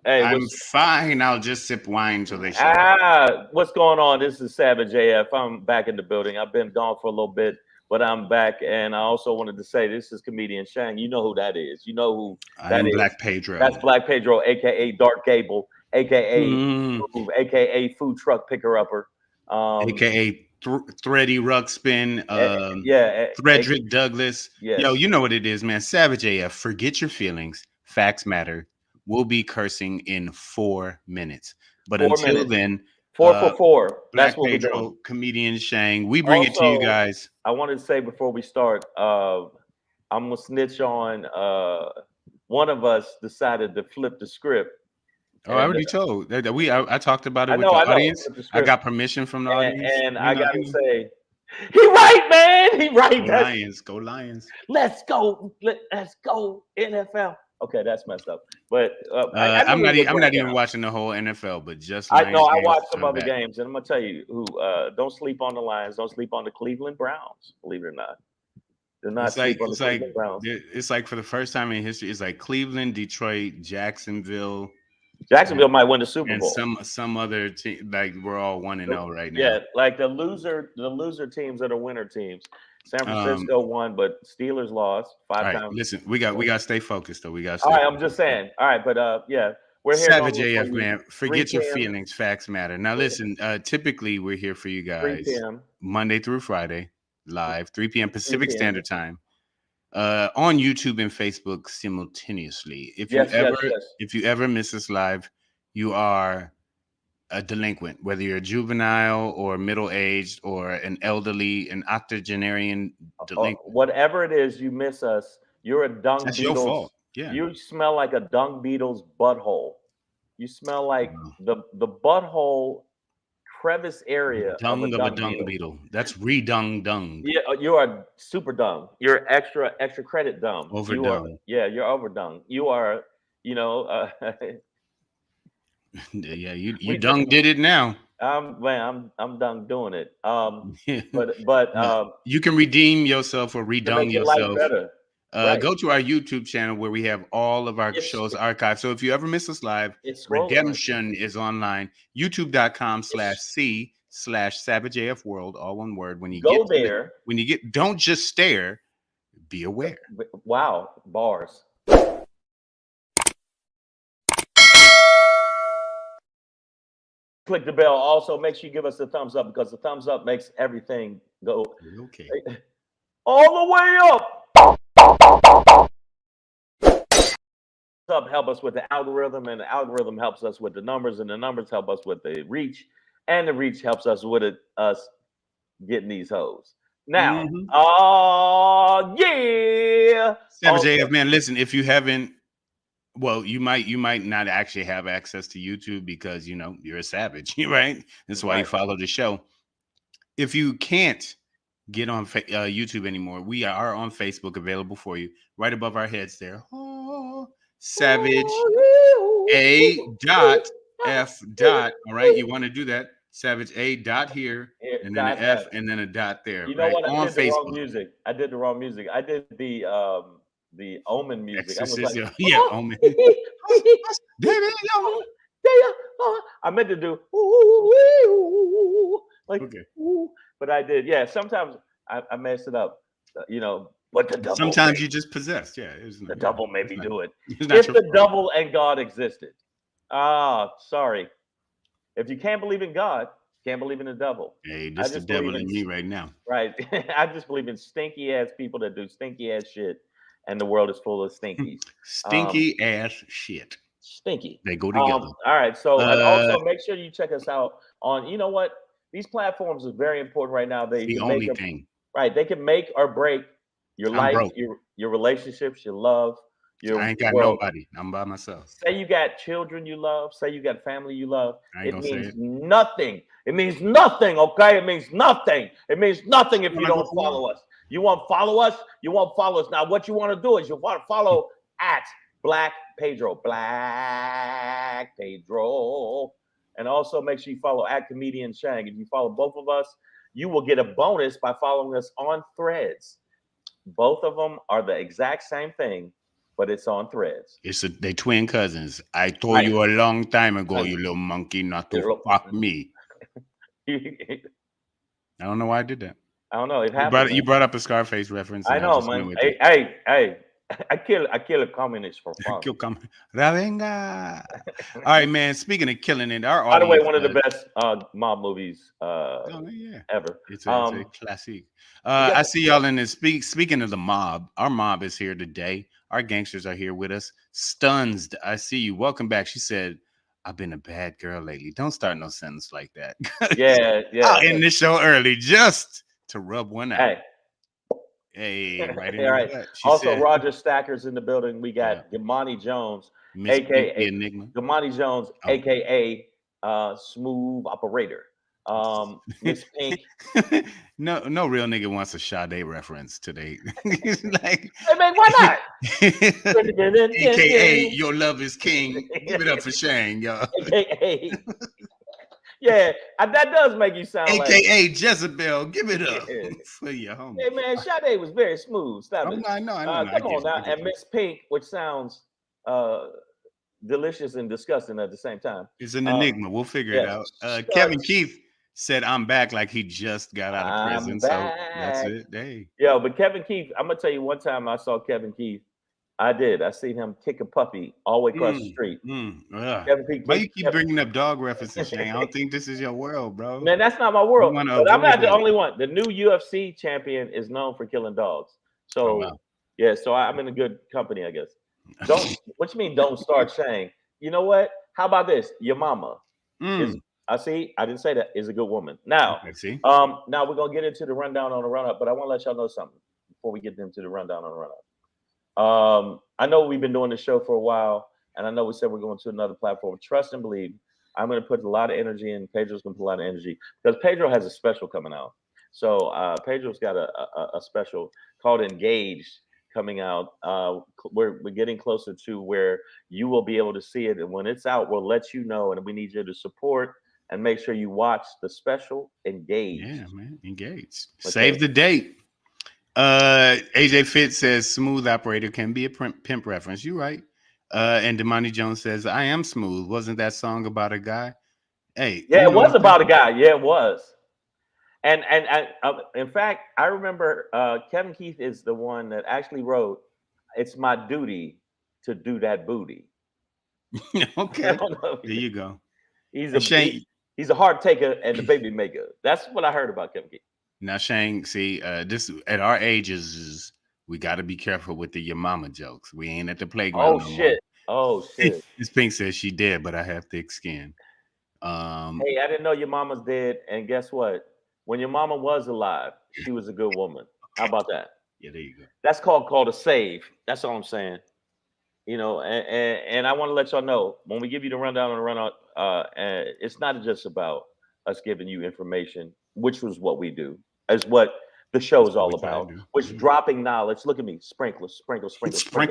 Hey, I'm fine. I'll just sip wine till they show up. what's going on? This is Savage AF. I'm back in the building. I've been gone for a little bit, but I'm back. And I also wanted to say this is comedian Shang. You know who that is. You know who that I'm is. Black That's Pedro. Black Pedro, aka Dark Gable, aka Mm, aka food truck picker upper. Um, AKA Thready Ruxpin, yeah, Frederick Douglass. Yo, yes, you know what it is, man. Savage AF. Forget your feelings. Facts matter. We'll be cursing in 4 minutes. But 4 minutes. until then, Four for four. That's Black what we're doing. Pedro, comedian Shang, we bring it to you Also, guys. I wanted to say before we start, I'm gonna snitch on one of us decided to flip the script, Oh, I and already told that I talked about it I with know, the I know, audience. flip the I script, got permission from the audience. and You I know, gotta you know. say, he right, man, he Go right. That's Lions, go Lions. let's go, let's go NFL. Okay, that's messed up, but I knew we would I'm break not even down. watching the whole NFL, but just I know Lions I games watched to some turn other back. games, and I'm gonna tell you who don't sleep on the Lions, don't sleep on the Cleveland Browns. Believe it or not, do not sleep on the Cleveland Browns. It's like for the first time in history, it's like Cleveland, Detroit, Jacksonville, and, Jacksonville might win the Super and Bowl. some other team. Like we're all 1-0 right now. Yeah, like the loser teams are the winner teams. San Um, Francisco won, but Steelers lost all five right, times. listen, we got to stay focused though. We got to All stay right, I'm just focused. saying. All right, but yeah, we're here Savage normally for AF, you. man. 3 Forget your p.m. feelings. Facts matter. Now, listen. Typically, we're here for you 3 guys p.m. Monday through Friday, live, 3 p.m. 3 Pacific p.m. Standard Time, on YouTube and Facebook simultaneously. Yes, yes, yes. If you ever miss us live, you are a delinquent, whether you're a juvenile or middle aged or an elderly, an octogenarian delinquent. Whatever it is, you miss us. You're a dung That's your fault. beetle's. Yeah. You smell like a dung beetle's butthole. You smell like the butthole crevice The area of a dung of a dung dung beetle. beetle. That's redung dung. Yeah, you are super dumb. You're extra credit dumb. You are, Overdung. yeah, you're overdone. You are, you know, Yeah, you we just, dung did it now. I'm done doing it. Yeah. But No, you can redeem yourself or to redung make your life yourself. better, right? Go to our YouTube channel where we have all of our It's shows archived. So if you ever miss us live, it's scrolling right there. Redemption is online. YouTube.com slash It's C slash Savage AF World, all one word. go there. When you get, don't just stare, be aware. Wow, bars. Click the bell. Also, make sure you give us a thumbs up because the thumbs up makes everything go Okay. all the way up. Help us with the algorithm, and the algorithm helps us with the numbers, and the numbers help us with the reach, and the reach helps us with us getting these hoes. Now, Mhm. yeah. Savage Also, AF, man, listen, if you haven't, well, you might not actually have access to YouTube because you're a savage, right? That's why you right. follow the show. If you can't get on YouTube anymore, we are on Facebook, available for you, right above our heads there. Oh, Savage A dot F dot. All right, you want to do that? Savage A dot here, and then an Dot F, F. and then a dot there, You know right what? I on did the wrong Facebook. music. I did the wrong music. I did the Omen music. I was like, Exorcism, yeah. Oh man, David, I meant to do like, okay. but I did. Yeah, sometimes I messed it up. But the double Sometimes made you just possessed. Yeah, the double made it's me not. do it. It's not If your the fault. double and God existed, sorry. If you can't believe in God, can't believe in the devil. Hey, I this the just believe devil in in me right now. right. I just believe in stinky ass people that do stinky ass shit, and the world is full of stinkies. Um, Stinky ass shit. Stinky. They go together. All right. So, and Uh, also make sure you check us out on. You know what? These platforms is very important right now. it's They the can make only or thing. right. They can make or break your I'm life, broke. your relationships, your love, I your ain't got world. nobody. I'm by myself. Say you got children you love. Say you got family you love. I ain't It gonna say means it. nothing. It means nothing. Okay. It means nothing. It means nothing if I'm you gonna go don't for a walk. follow us. You want to follow us? You want to follow us. Now, what you want to do is you want to follow at Black Pedro. Black Pedro. And also make sure you follow at Comedian Shang. If you follow both of us, you will get a bonus by following us on Threads. Both of them are the exact same thing. but it's on Threads. They twin cousins. I told Right. you a long time ago, Right. you little monkey, not to fuck me. I I don't know why I did that. don't know. It happened, You man. brought up a Scarface reference, I and I know, just went man. with it. Hey. I kill a communist for fun. Ravenga. All right, man. Speaking of killing it, our By the way, audience. one of the best mob movies Oh yeah, ever. it's a classic. We got I see y'all in this. Speaking of the mob, our mob is here today. Our gangsters are here with us. Stuns, I see you. Welcome back. She said, "I've been a bad girl lately." Don't start no sentence like that. yeah. I'll end this show early just to rub one out. Hey, Hey, right in all the right. gut. She Also, said, Roger Stacker's in the building. We yeah, got Damani Jones, Miss Pink the aka Enigma. Damani Jones, Oh. aka Smooth Operator. Miss Pink. no real nigga wants a Sade reference today. Like, Hey man, why not? AKA your love is king. Give it up for Shane, y'all. AKA, yeah, that does make you sound like. AKA Jezebel. Give it up for your homie. Hey man, Sade was very smooth. Stop it. I know. Come on now, and Miss Pink, which sounds delicious and disgusting at the same time. It's an enigma. We'll figure it out. Kevin Keith said, "I'm back," like he just got out of prison. I'm So that's back. it. Hey. Yo, but Kevin Keith, I'm gonna tell you one time I saw Kevin Keith. I did. I seen him kick a puppy all the way across the street. Kevin Keith. Why you keep bringing up dog references, Shane? I don't think this is your world, bro. Man, that's not my world. wanna But I'm not avoid the that. only one. The new UFC champion is known for killing dogs. So Oh, wow. yeah, so I'm in a good company, I guess. Don't what you mean don't start saying, you know what? How about this? Your mama is I see, I didn't say that, is a good woman. Now, Okay, see? now we're gonna get into the rundown on the run up, but I want to let y'all know something before we get into the rundown on the run up. I know we've been doing the show for a while, and I know we said we're going to another platform. Trust and believe. I'm going to put a lot of energy in. Pedro's going to put a lot of energy because Pedro has a special coming out. So Pedro's got a special called Engaged coming out. We're getting closer to where you will be able to see it, and when it's out, we'll let you know. And we need you to support and make sure you watch the special Engaged. Yeah, man, Engaged. Okay. Save the date. AJ Fitz says smooth operator can be a pimp reference. You're right. And Damani Jones says, I am smooth. Wasn't that song about a guy? Hey, yeah, it was about a guy. Yeah, it was. And in fact, I remember Kevin Keith is the one that actually wrote, "It's my duty to do that booty." Okay, there you go. He's Shane, a hard taker and the baby maker. That's what I heard about Kevin Keith. Now, Shane, see, this at our ages, we got to be careful with the your mama jokes. We ain't at the playground. Oh shit! Oh shit! Miss Pink says she dead, but I have thick skin. Hey, I didn't know your mama's dead, and guess what? When your mama was alive, she was a good woman. How about that? Yeah, there you go. That's called a save. That's all I'm saying. You know, and I want to let y'all know when we give you the rundown and the run out, it's not just about us giving you information, which was what we do, as what the show is all about, which dropping knowledge. Look at me, sprinkle,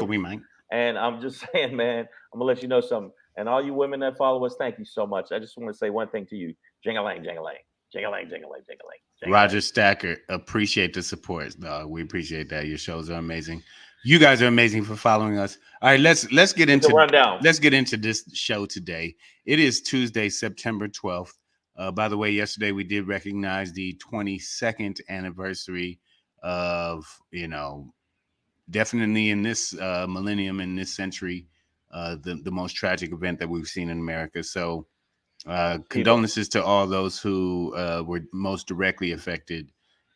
we might. And I'm just saying, man, I'm gonna let you know something. And all you women that follow us, thank you so much. I just want to say one thing to you: jing-a-lang, jing-a-lang, jing-a-lang, jing-a-lang, jing-a-lang. Roger Stacker, appreciate the support. We appreciate that. Your shows are amazing. You guys are amazing for following us. All right, let's get into rundown. Let's get into this show today. It is Tuesday, September 12th. By the way, yesterday we did recognize the 22nd anniversary of, definitely in this millennium, in this century, the most tragic event that we've seen in America. So condolences to all those who were most directly affected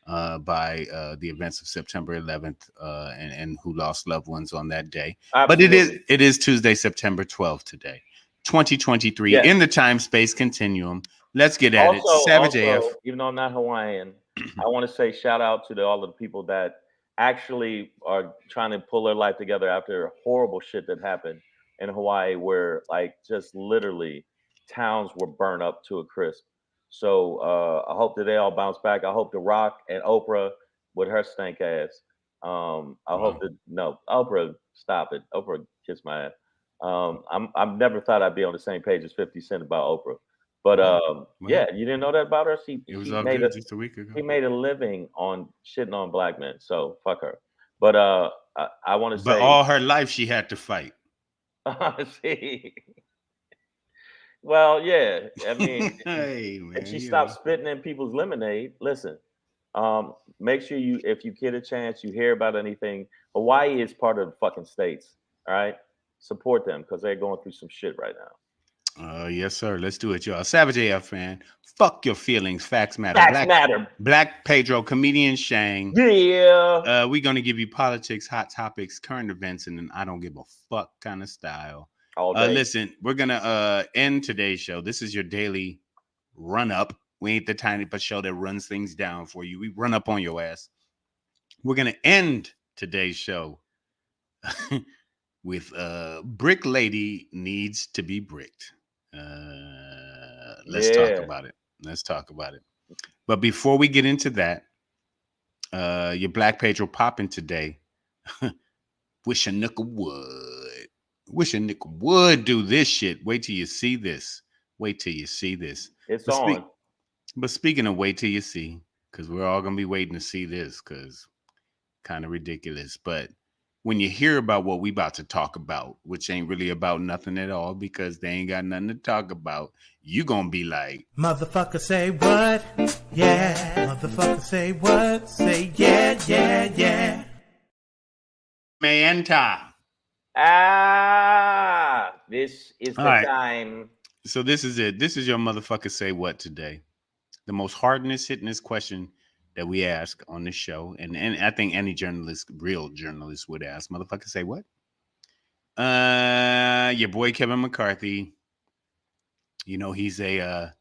by the events of September 11th and who lost loved ones on that day. Absolutely. But it is Tuesday, September 12th today, 2023, in the time-space continuum. Let's get at it. Savage AF. Even though I'm not Hawaiian, I want to say shout out to all of the people that actually are trying to pull their life together after horrible shit that happened in Hawaii, where like just literally towns were burned up to a crisp. So I hope that they all bounce back. I hope The Rock and Oprah with her stank ass. Hope that Oprah, stop it. Oprah kiss my ass. I've never thought I'd be on the same page as 50 Cent about Oprah. But yeah, you didn't know that about her? It was all good just a week ago. She made a living on shitting on black men. So fuck her. But I want to But say, all her life she had to fight. see, well, yeah. I mean, Hey if man, she you know. stops spitting in people's lemonade, listen. Make sure you, if you get a chance, you hear about anything. Hawaii is part of the fucking states. All right, support them because they're going through some shit right now. Yes, sir. Let's do it, y'all. Savage AF man. Fuck your feelings. Facts matter. Facts matter. Black Pedro, comedian Shang. Yeah, We're gonna give you politics, hot topics, current events, and an I don't give a fuck kind of style. all day. Listen, we're gonna end today's show. This is your daily run up. We ain't the tiny but show that runs things down for you. We run up on your ass. We're gonna end today's show with Brick Lady needs to be bricked. Let's talk Yeah, about it. Let's talk about it. But before we get into that, your Black Pedro popping today. Wish a nickel would. Wish a nickel would do this shit. Wait till you see this. Wait till you see this. it's But on. speaking of wait till you see, because we're all gonna be waiting to see this, because kind of ridiculous. But when you hear about what we about to talk about, which ain't really about nothing at all, because they ain't got nothing to talk about, you gonna be like, motherfucker say what? Yeah. Motherfucker say what? Say yeah, yeah, yeah. Mayenta. This is All the right. time. So this is it. This is your motherfucker say what today. The most hardest hittingest question that we ask on this show, and I think any journalist, real journalist, would ask. Motherfucker say what? Your boy Kevin McCarthy. You know he's a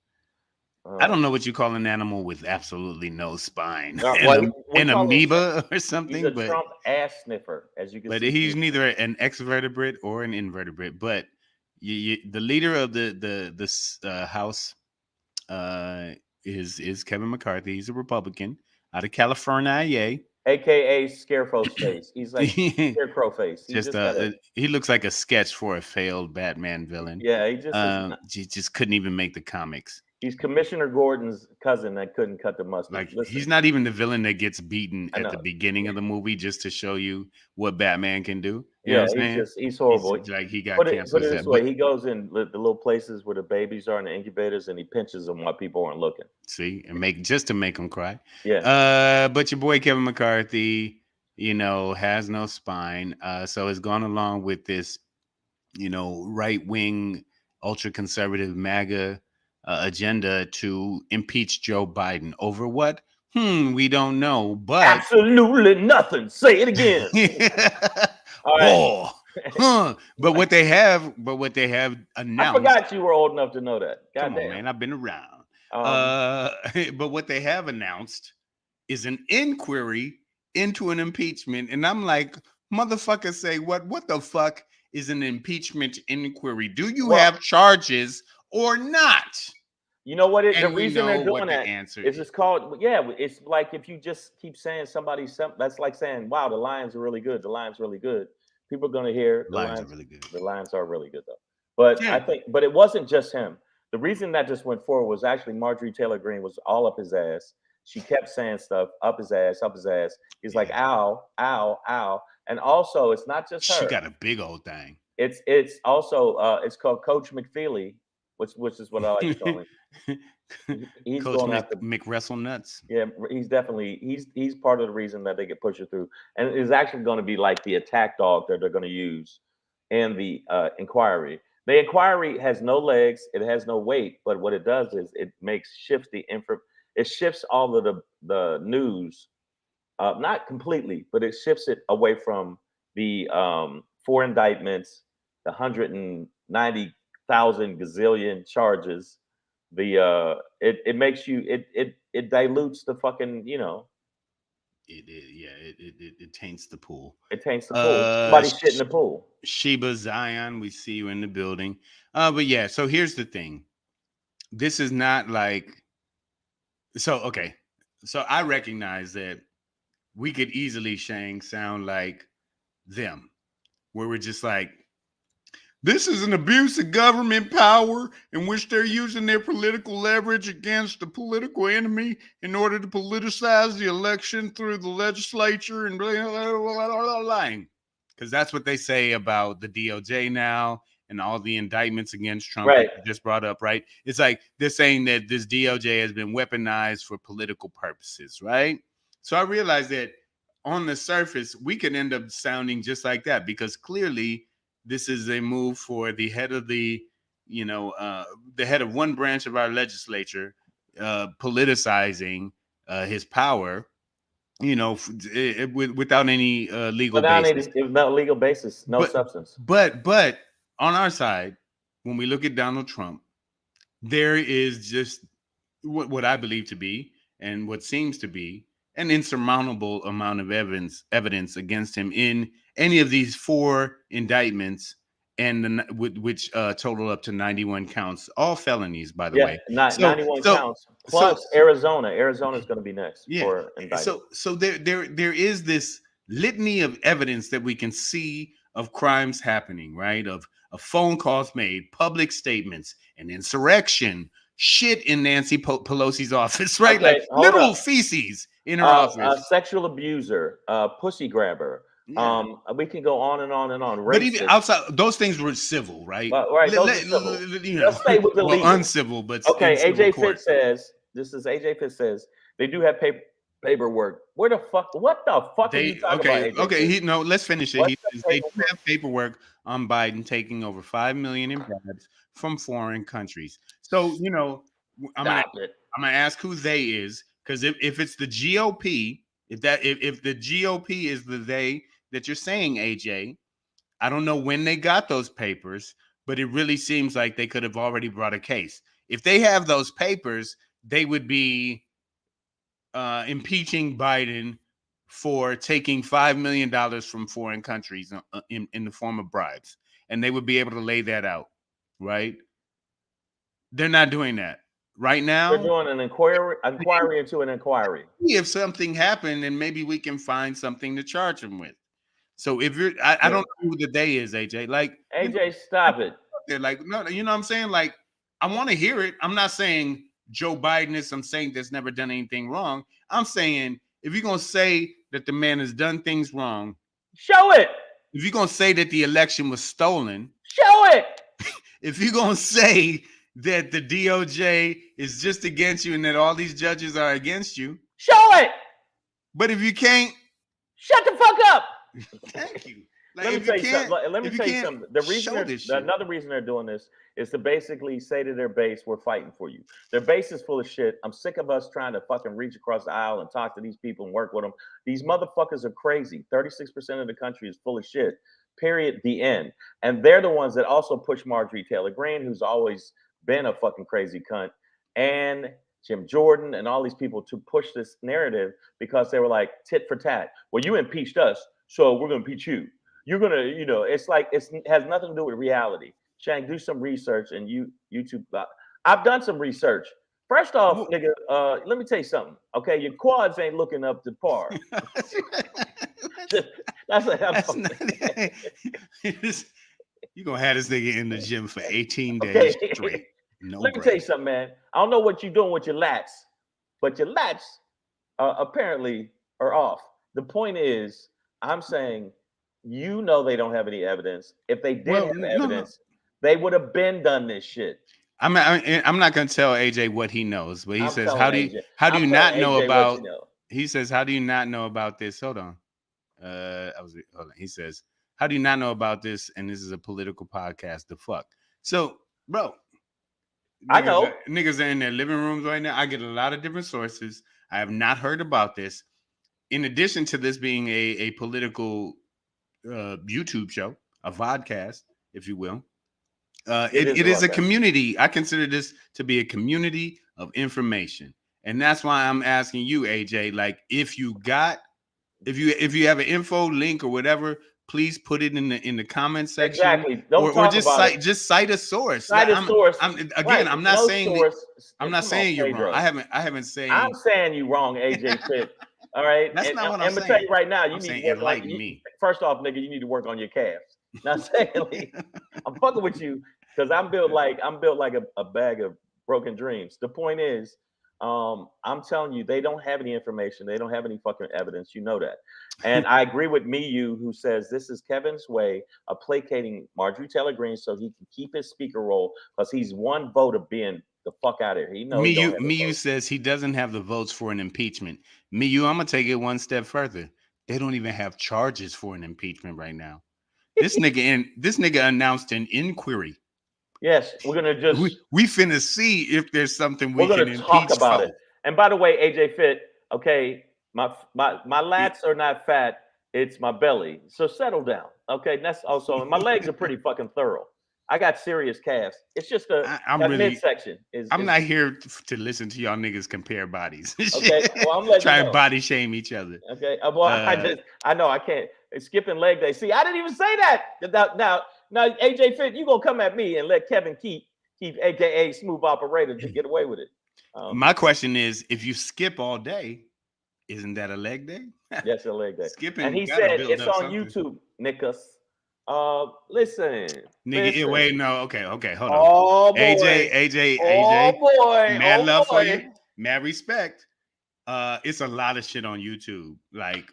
I don't know what you call an animal with absolutely no spine, Well, we an call him amoeba or he's a something, Trump ass sniffer, as you can but see. he's neither an ex-vertebrate or an invertebrate. But the leader of the House uh, is Kevin McCarthy. He's a Republican out of California. Yay. AKA Scarecrow's face. He's like Scarecrow face. He Just just got a he looks like a sketch for a failed Batman villain. yeah. He just is. He just couldn't even make the comics. He's Commissioner Gordon's cousin that couldn't cut the mustard. Like Listen, he's not even the villain that gets beaten I at the know. beginning of the movie just to show you what Batman can do. You know Yeah, what I'm saying? he's horrible. Like he got Put canceled. it this way: he goes in the little places where the babies are in the incubators, and he pinches them while people aren't looking. See, and make just to make them cry. Yeah. But your boy Kevin McCarthy, you know, has no spine. So has gone along with this, you know, right wing, ultra conservative MAGA agenda to impeach Joe Biden over what? We don't know, but Absolutely nothing. Say it again. All right. oh, but what they have announced. I forgot you were old enough to know that. Come on, Goddamn. man, I've been around. But what they have announced is an inquiry into an impeachment, and I'm like, motherfucker, say what? What the fuck is an impeachment inquiry? Do you have charges or not? You know what? The And we reason know they're what doing the that answer is is. it's called it's like if you just keep saying that's like saying, wow, the Lions are really good. The Lions are really good. People are gonna hear the Lions are Lions. really good. The Lions are really good though. But Yeah. I think, but it wasn't just him. The reason that just went forward was actually Marjorie Taylor Greene was all up his ass. She kept saying stuff up his ass, up his ass. He's like, ow, ow, ow. And also, it's not just her. She got a big old thing. It's also it's called Coach McFeely, which is what I like to call him. He's Coach going after McWrestle nuts. Yeah, he's definitely he's part of the reason that they get pushed through, and it's actually going to be like the attack dog that they're going to use in the inquiry. The inquiry has no legs, it has no weight, but what it does is it shifts it shifts all of the news, not completely, but it shifts it away from the 4 indictments, the 190,000 gazillion charges. It makes you it dilutes the fucking it taints the pool. It taints the pool. Somebody shit in the pool. Sheba Zion, we see you in the building. But yeah, so here's the thing. This is not like okay. So I recognize that we could easily sound like them, where we're just like, This is an abuse of government power in which they're using their political leverage against the political enemy in order to politicize the election through the legislature and lying. Because that's what they say about the DOJ now and all the indictments against Trump Right. that you just brought up, right? It's like they're saying that this DOJ has been weaponized for political purposes, right? So I realized that on the surface, we could end up sounding just like that because clearly this is a move for the head of the head of one branch of our legislature politicizing his power, without any legal basis. Without legal basis, no substance. But on our side, when we look at Donald Trump, there is just what I believe to be and what seems to be an insurmountable amount of evidence against him in any of these 4 indictments, and which total up to 91 counts, all felonies, by the way. 91 counts plus Arizona. Arizona is going to be next for indictment. So there is this litany of evidence that we can see of crimes happening, right? Of phone calls made, public statements, an insurrection, shit in Nancy Pelosi's office, right? Okay, like literal feces in her office. A sexual abuser, pussy grabber. Yeah. We can go on and on and on. Racist. But even outside, those things were civil, right? Right. Those are civil. Let's stay with the legal. Uncivil, but okay. AJ Fitz says this is AJ Fitz says they do have paperwork. What the fuck are you talking about? AJ okay. Let's finish it. They do have paperwork on Biden taking over $5 million in bribes from foreign countries. So I'm gonna ask who they is, because if it's the GOP, if the GOP is the they that you're saying, AJ, I don't know when they got those papers, but it really seems like they could have already brought a case. If they have those papers, they would be impeaching Biden for taking $5 million from foreign countries in the form of bribes, and they would be able to lay that out, right? They're not doing that right now. They're doing an inquiry into an inquiry. If something happened, then maybe we can find something to charge them with. So if you're, I don't know who the they is, AJ. Like AJ, stop it. They're like, no, you know what I'm saying? Like, I want to hear it. I'm not saying Joe Biden is some saint that's never done anything wrong. I'm saying if you're gonna say that the man has done things wrong, show it. If you're gonna say that the election was stolen, show it. If you're gonna say that the DOJ is just against you and that all these judges are against you, show it. But if you can't, shut the fuck up. Thank you. Let me tell you something. The reason, another reason they're doing this is to basically say to their base, "We're fighting for you." Their base is full of shit. I'm sick of us trying to fucking reach across the aisle and talk to these people and work with them. These motherfuckers are crazy. 36% of the country is full of shit. Period. The end. And they're the ones that also push Marjorie Taylor Greene, who's always been a fucking crazy cunt, and Jim Jordan and all these people to push this narrative because they were like tit for tat. Well, you impeached us, so we're gonna impeach you. You're gonna, it's like it has nothing to do with reality. Shank, do some research and YouTube. I've done some research. First off, nigga, let me tell you something. Okay, your quads ain't looking up to par. You're gonna have this nigga in the gym for 18 days straight. No let me tell you something, man. I don't know what you're doing with your lats, but your lats apparently are off. The point is, I'm saying, they don't have any evidence. If they did have evidence, they would have been done this shit. I'm not gonna tell AJ what he knows, but he says, how do you not know about? He says, how do you not know about this? Hold on. Hold on. He says, how do you not know about this? And this is a political podcast. The fuck. So, bro, I know niggas are in their living rooms right now. I get a lot of different sources. I have not heard about this. In addition to this being a political YouTube show, a vodcast, if you will, it is a community. I consider this to be a community of information, and that's why I'm asking you, AJ. Like, if you have an info link or whatever, please put it in the comment section. Exactly. Or just cite a source. Cite a source. I'm not saying you're wrong. I haven't said. I'm saying you wrong, AJ Pitt. All right. That's not what I'm saying. I'm gonna tell you right now. You need to work me. First off, nigga, you need to work on your calves. Now, secondly, I'm fucking with you because I'm built like a bag of broken dreams. The point is, I'm telling you, they don't have any information. They don't have any fucking evidence. You know that. And I agree with you who says this is Kevin's way of placating Marjorie Taylor Greene so he can keep his speaker role because he's one vote of being the fuck out of here. He know he don't have the Miyu vote. says he doesn't have the votes for an impeachment. Miyu, I'm gonna take it one step further. They don't even have charges for an impeachment right now. This nigga announced an inquiry. Yes, we're gonna just We finna see if there's something we we're can gonna talk impeach about for. it. And by the way, AJ Fit, okay, my lats are not fat, it's my belly. So settle down. Okay, that's also my legs are pretty fucking thorough. I got serious calves. It's just I'm that really midsection is I'm not here to listen to y'all niggas compare bodies. okay. Well, I'm letting Try you and know. body shame each other. Okay. Well, I know I can't. It's skipping leg day. See, I didn't even say that. Now, AJ Fit, you gonna come at me and let Kevin keep AKA Smooth Operator to get away with it? My question is, if you skip all day, isn't that a leg day? Yes, a leg day. Skipping, And he gotta said build it's up on something. YouTube, Nickus. Listen, Nigga, wait, no, okay, hold on. Oh boy, AJ, boy, mad love for boy. you, mad respect. It's a lot of shit on YouTube, like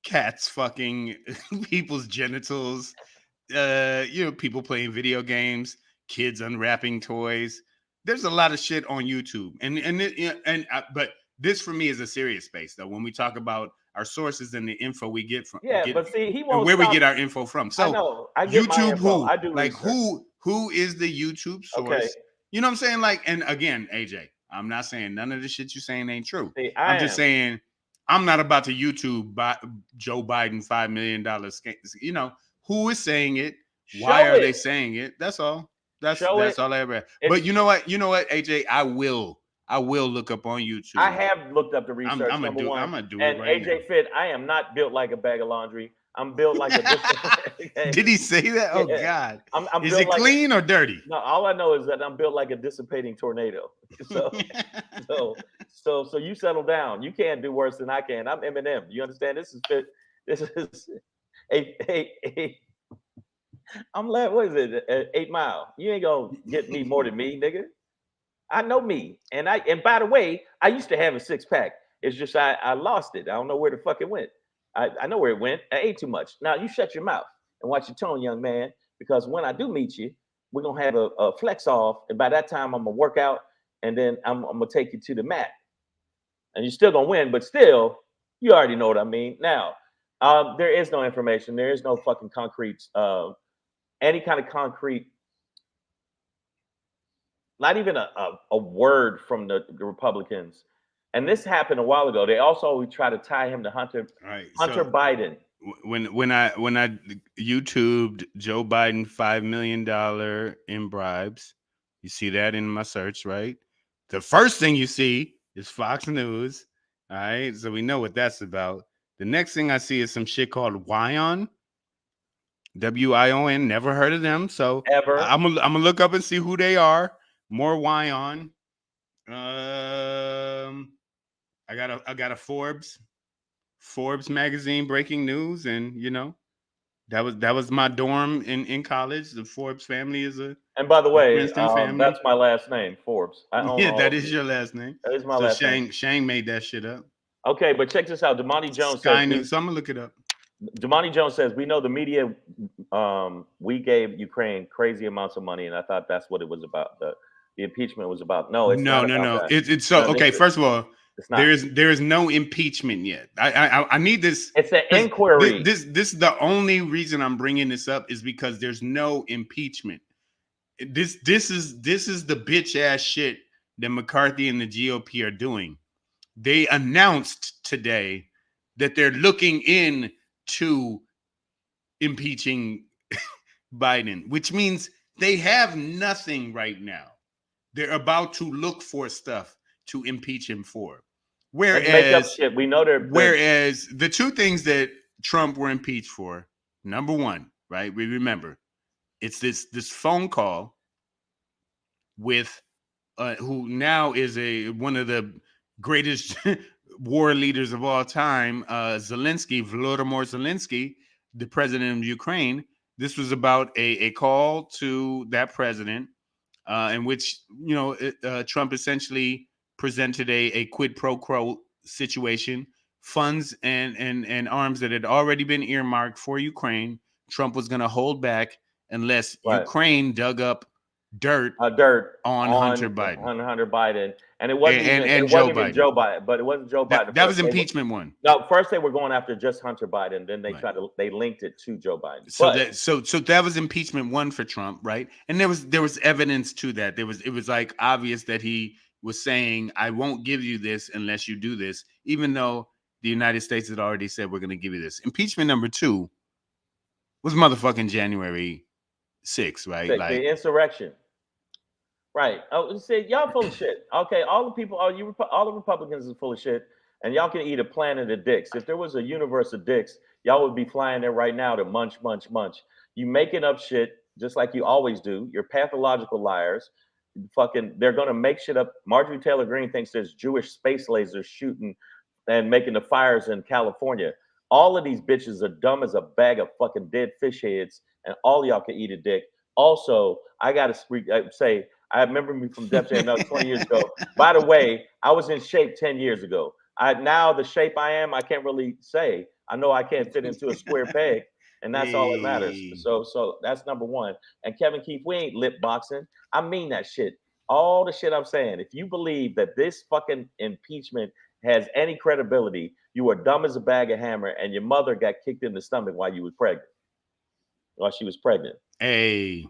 cats fucking people's genitals, people playing video games, kids unwrapping toys. There's a lot of shit on YouTube, but this for me is a serious space though. When we talk about our sources and the info we get from, But see, he and won't where stop. we get our info from. So I know. I get my YouTube, info. who I do like research. who is the YouTube source? Okay. You know what I'm saying? Like, and again, AJ, I'm not saying none of the shit you're saying ain't true. See, I'm just saying I'm not about to YouTube Joe Biden $5 million. You know who is saying it? Why are they saying it? That's all. That's all I ever. But you know what? AJ, I will look up on YouTube. I have looked up the research. I'm number one. gonna do and it right AJ now. Fit, I am not built like a bag of laundry. I'm built like a. Okay? Did he say that? Oh Yeah. God! I'm Is built it like clean or dirty? No, all I know is that I'm built like a dissipating tornado. So you settle down. You can't do worse than I can. I'm Eminem. You understand? This is a I'm like, what is it? 8 Mile. You ain't gonna get me more than me, nigga. I know me. And by the way, I used to have a 6-pack. It's just I lost it. I don't know where the fuck it went. I know where it went. I ate too much. Now you shut your mouth and watch your tone, young man, because when I do meet you, we're gonna have a flex off, and by that time I'm gonna work out, and then I'm gonna take you to the mat, and you're still gonna win, but still, you already know what I mean. Now, there is no information. There is no fucking concrete, any kind of concrete, not even a word from the Republicans. And this happened a while ago. They also try to tie him to Hunter Biden. When I YouTubed Joe Biden $5 million in bribes, you see that in my search, right? The first thing you see is Fox News. All right, so we know what that's about. The next thing I see is some shit called Wion. WION. Never heard of them. So Ever. I'm gonna look up and see who they are. More Wion. I got a Forbes magazine breaking news, and that was my dorm in college. The Forbes family is and by the way, Princeton family. That's my last name, Forbes. I own Yeah, that is your last name. That is my last name. Shang made that shit up. Okay, but check this out. Damani Jones Sky says, News. So I'm gonna look it up. Damani Jones says, we know the media, we gave Ukraine crazy amounts of money, and I thought that's what it was about. The impeachment was about. No, it's not about that. It's so okay. First of all, there is no impeachment yet. I need this. It's an inquiry. This is the only reason I'm bringing this up is because there's no impeachment. This is the bitch ass shit that McCarthy and the GOP are doing. They announced today that they're looking into impeaching Biden, which means they have nothing right now. They're about to look for stuff to impeach him for. Whereas we know whereas the two things that Trump were impeached for, number one, right? We remember it's this phone call with who now is one of the greatest war leaders of all time, Volodymyr Zelensky, the president of Ukraine. This was about a call to that president, in which Trump essentially presented a quid pro quo situation, funds and arms that had already been earmarked for Ukraine. Trump was going to hold back unless Ukraine dug up dirt on Hunter Biden, and it wasn't even Joe Biden, but it wasn't Joe Biden. That was impeachment one. No, first they were going after just Hunter Biden, then they linked it to Joe Biden. So that was impeachment one for Trump, right? And there was evidence to that. It was like obvious that he was saying, I won't give you this unless you do this, even though the United States had already said we're going to give you this. Impeachment number 2 was motherfucking January 6th, right? The insurrection. Right. Oh, see, y'all full of shit. Okay, all the people, all the Republicans are full of shit, and y'all can eat a planet of dicks. If there was a universe of dicks, y'all would be flying there right now to munch. You making up shit just like you always do. You're pathological liars. They're gonna make shit up. Marjorie Taylor Greene thinks there's Jewish space lasers shooting and making the fires in California. All of these bitches are dumb as a bag of fucking dead fish heads, and all y'all can eat a dick. Also, I gotta say, I remember me from Def Jam 20 years ago. By the way, I was in shape 10 years ago. Now the shape I am, I can't really say. I know I can't fit into a square peg, and that's all that matters. So that's number one. And Kevin Keith, we ain't lip boxing. I mean that shit. All the shit I'm saying. If you believe that this fucking impeachment has any credibility, you are dumb as a bag of hammer, and your mother got kicked in the stomach while she was pregnant. Hey,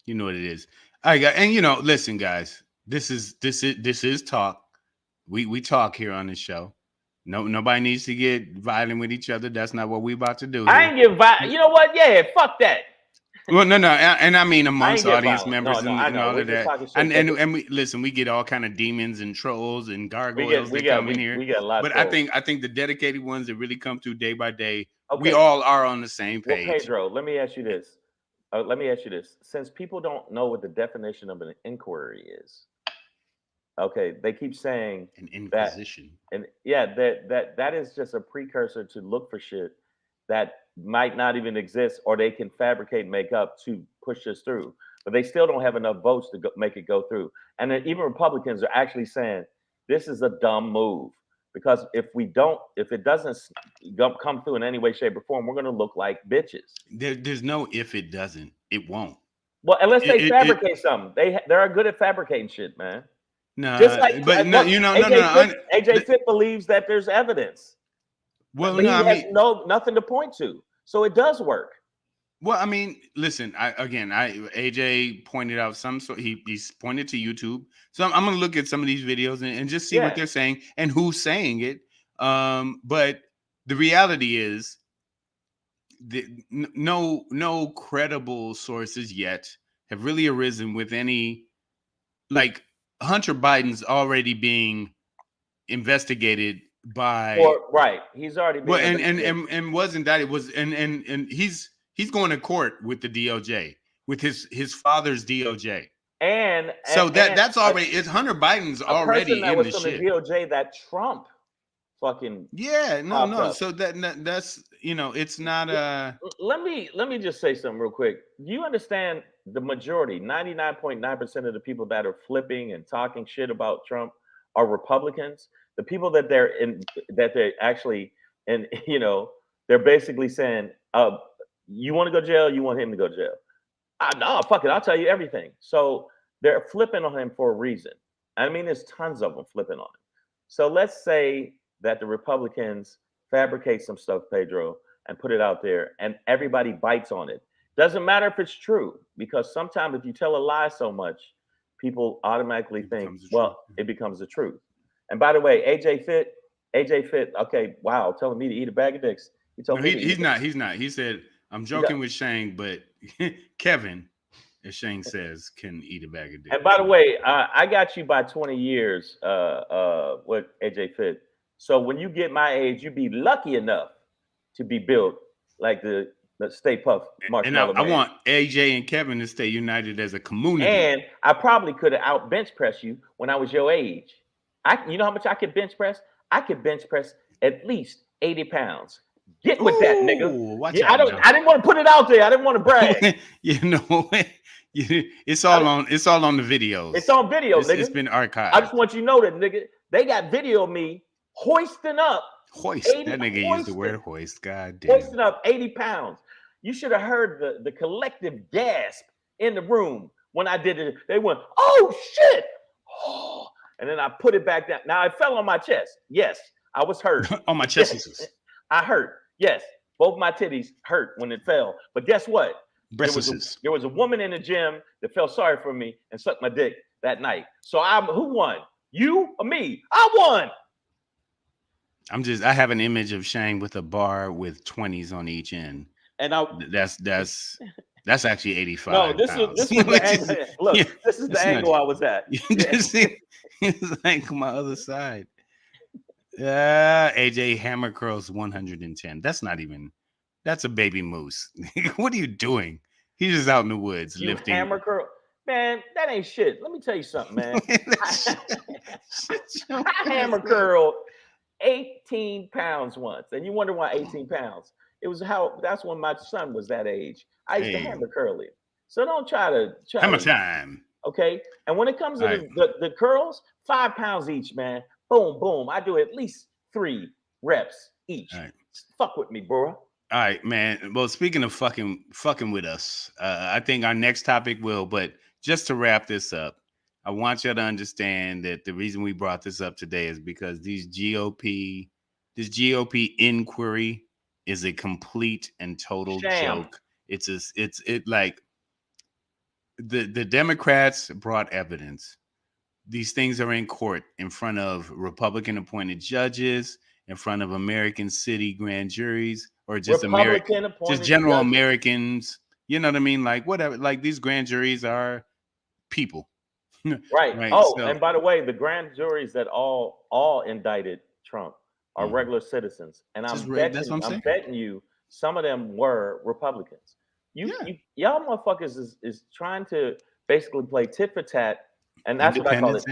you know what it is. All right, guys, and listen, guys, this is talk. We talk here on this show. No, nobody needs to get violent with each other. That's not what we about to do. I ain't get violent. You know what? Yeah, fuck that. Well, no, and I mean amongst audience members and all of that. And we listen. We get all kind of demons and trolls and gargoyles that come in here. We get a lot. But I think the dedicated ones that really come through day by day, we all are on the same page. Well, Pedro, let me ask you this. Since people don't know what the definition of an inquiry is, okay, they keep saying an inquisition, that is just a precursor to look for shit that might not even exist, or they can fabricate and make up to push this through. But they still don't have enough votes to make it go through. And then even Republicans are actually saying this is a dumb move. Because if it doesn't come through in any way, shape, or form, we're going to look like bitches. There's no if it doesn't. It won't. Well, unless they fabricate something. They're good at fabricating shit, man. No, AJ Fitt believes that there's evidence. Well, but he has nothing to point to, so it does work. Well, I mean, listen. AJ pointed out he's pointed to YouTube, so I'm going to look at some of these videos and just see what they're saying and who's saying it. But the reality is, no credible sources yet have really arisen with any, like Hunter Biden's already being investigated by. He's already been and wasn't that it was and he's going to court with the DOJ, with his father's DOJ. That's already it's Hunter Biden's already in the shit. The DOJ that Trump fucking no. So that's it's not a. Let me just say something real quick. You understand the majority, 99.9% of the people that are flipping and talking shit about Trump are Republicans. The people that they're actually they're basically saying, you want to go to jail? You want him to go to jail? No, fuck it. I'll tell you everything. So they're flipping on him for a reason. I mean, there's tons of them flipping on him. So let's say that the Republicans fabricate some stuff, Pedro, and put it out there, and everybody bites on it. Doesn't matter if it's true, because sometimes if you tell a lie so much, people automatically think, it becomes the truth. And by the way, AJ Fitt, okay, wow, telling me to eat a bag of dicks. He's not. He said, I'm joking with Shane, but Kevin, as Shane says, can eat a bag of dicks. And by the way, I got you by 20 years with AJ Fitt. So when you get my age, you'd be lucky enough to be built like the Stay Puft Marshmallow. And I want AJ and Kevin to stay united as a community. And I probably could have out bench pressed you when I was your age. You know how much I could bench press? I could bench press at least 80 pounds. Get with that, nigga. Watch Yeah, out. I didn't want to put it out there. I didn't want to brag. It's all on the videos. It's on video, nigga. It's been archived. I just want you to know that, nigga. They got video of me hoisting up. That nigga used the word hoist. God damn. Hoisting up 80 pounds. You should have heard the collective gasp in the room when I did it. They went, oh shit. Oh. And then I put it back down. Now it fell on my chest. Yes, I was hurt. On my chest. I hurt. Yes, both my titties hurt when it fell. But guess what? There was a woman in the gym that felt sorry for me and sucked my dick that night. So who won? You or me? I won. I have an image of Shane with a bar with 20s on each end. And that's actually 85. No, this is the angle. Look, yeah, this is the angle I was at. It's like my other side. AJ hammer curls 110. That's a baby moose. What are you doing? He's just out in the woods lifting. Hammer curl, man. That ain't shit. Let me tell you something, man. I hammer curled 18 pounds once, and you wonder why 18 pounds? That's when my son was that age. I used to hammer curl it. So don't try to hammer time. Okay. And when it comes to the curls, 5 pounds each, man. Boom, boom. I do at least 3 reps each. Right. Fuck with me, bro. All right, man. Well, speaking of fucking with us, I think our next topic will. But just to wrap this up, I want you to understand that the reason we brought this up today is because this GOP inquiry is a complete and total joke. It's like the Democrats brought evidence. These things are in court in front of Republican appointed judges, in front of American city grand juries, or just general Americans. You know what I mean? Like whatever. Like these grand juries are people. Right. Oh, so, and by the way, the grand juries that all indicted Trump are regular citizens, and I'm betting you some of them were Republicans. Y'all motherfuckers is trying to basically play tit for tat, and that's what I call it.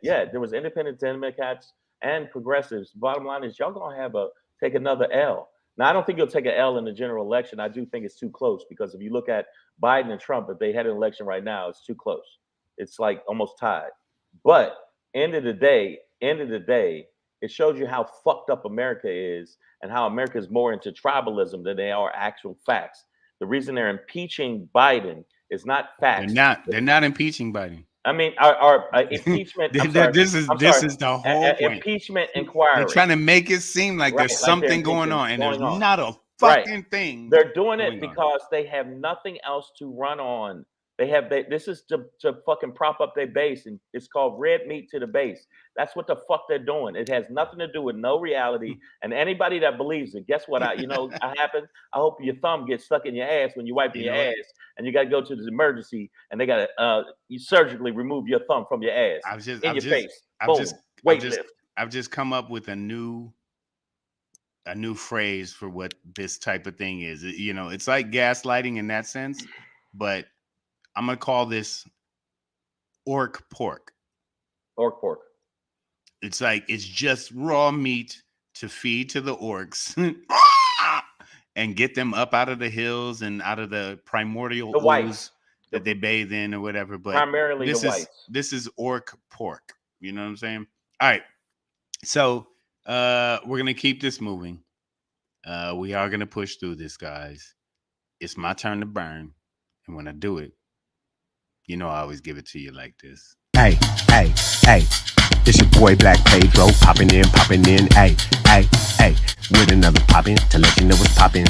Yeah. There was independent Democrats and progressives. Bottom line is y'all gonna take another L. Now I don't think you'll take an L in the general election. I do think it's too close because if you look at Biden and Trump, if they had an election right now, it's too close. It's like almost tied. But end of the day, it shows you how fucked up America is and how America is more into tribalism than they are actual facts. The reason they're impeaching Biden is not facts. They're not impeaching Biden. I mean, our impeachment. This is the whole point. Impeachment inquiry. They're trying to make it seem like there's something going on, and there's not a fucking thing. They're doing it because they have nothing else to run on. This is to fucking prop up their base, and it's called red meat to the base. That's what the fuck they're doing. It has nothing to do with no reality. And anybody that believes it, guess what? Happened. I hope your thumb gets stuck in your ass when you wipe your ass, and you got to go to the emergency, and they got to you surgically remove your thumb from your ass face. I've just come up with a new phrase for what this type of thing is. It's like gaslighting in that sense, but I'm gonna call this orc pork. Orc pork. It's like it's just raw meat to feed to the orcs and get them up out of the hills and out of the primordial ooze that they bathe in or whatever. But primarily this is orc pork. You know what I'm saying? All right. So we're gonna keep this moving. We are gonna push through this, guys. It's my turn to burn, and when I do it, I always give it to you like this. Hey, it's your boy Black Pedro, popping in, hey, with another poppin' to let you know what's poppin'.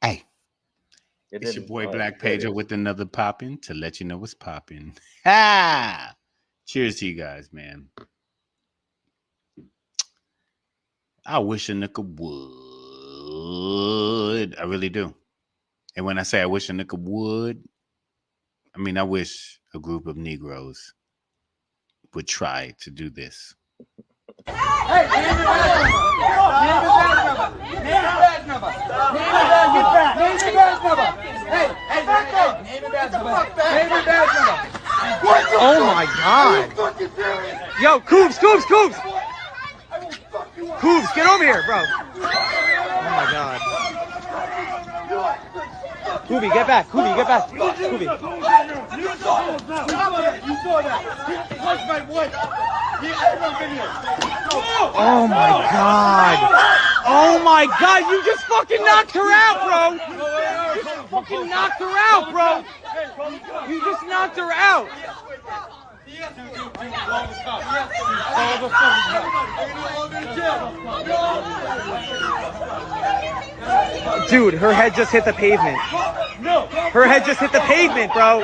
Hey, it's your boy Black Pedro with another poppin' to let you know what's poppin'. Cheers to you guys, man. I wish a nigga would. I really do. And when I say I wish a nigga would, I mean, I wish a group of Negroes would try to do this. Hey, name your badge number. Name your badge number. Hey, name your badge number. Oh my God. Yo, Coops. Coops, get over here, bro. Oh my god. Kubi, get back. Kubi, get back. Kubi. You saw that. He punched my wife. He had my video. Oh my god. Oh my god, you just fucking knocked her out, bro. You just fucking knocked her out, bro. You just knocked her out. Dude, her head just hit the pavement. Her head just hit the pavement, bro.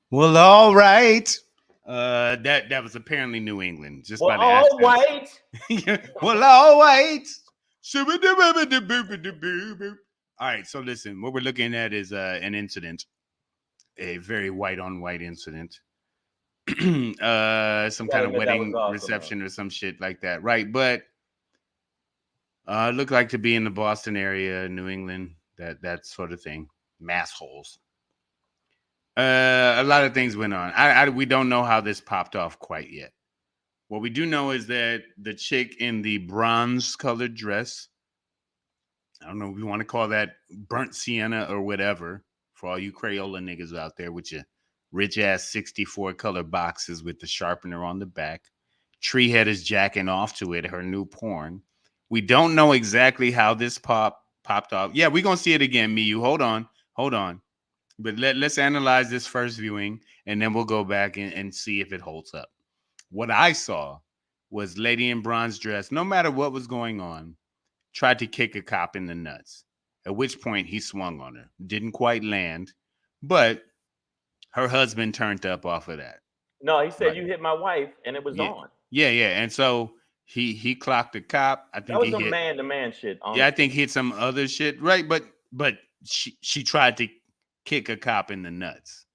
Well, all right. That was apparently New England. Just by the accent. Well, all right. All right. So listen, what we're looking at is an incident, a very white on white incident. Some kind of wedding reception or some shit like that, right? But looked like to be in the Boston area, New England, that sort of thing. Mass holes. A lot of things went on. We don't know how this popped off quite yet. What we do know is that the chick in the bronze-colored dress, I don't know if you want to call that burnt sienna or whatever, for all you Crayola niggas out there with your rich-ass 64 color boxes with the sharpener on the back. Treehead is jacking off to it, her new porn. We don't know exactly how this popped off. Yeah, we're going to see it again, Miyu. Hold on. But let's analyze this first viewing, and then we'll go back and see if it holds up. What I saw was lady in bronze dress, no matter what was going on, tried to kick a cop in the nuts, at which point he swung on her. Didn't quite land, but her husband turned up off of that. No, he said, right. You hit my wife, and it was on. Yeah. And so he clocked the cop. I think that was some man-to-man shit. Honestly. Yeah, I think he hit some other shit, right? But she tried to kick a cop in the nuts.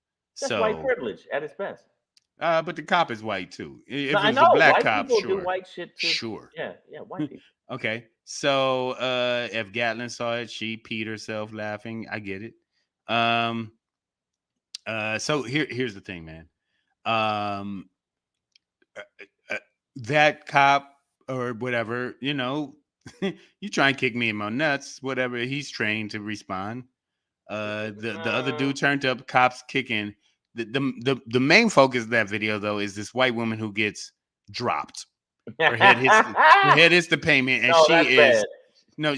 That's white privilege at its best. But the cop is white too. If I it was know. a black white cop, people sure. do white shit too. Sure. Yeah, white people. Okay. So if Gatlin saw it, she peed herself laughing. I get it. So here's the thing, man. That cop or whatever, you try and kick me in my nuts, whatever. He's trained to respond. The other dude turned up, cops kicking. The main focus of that video though is this white woman who gets dropped. Her head hits the pavement, and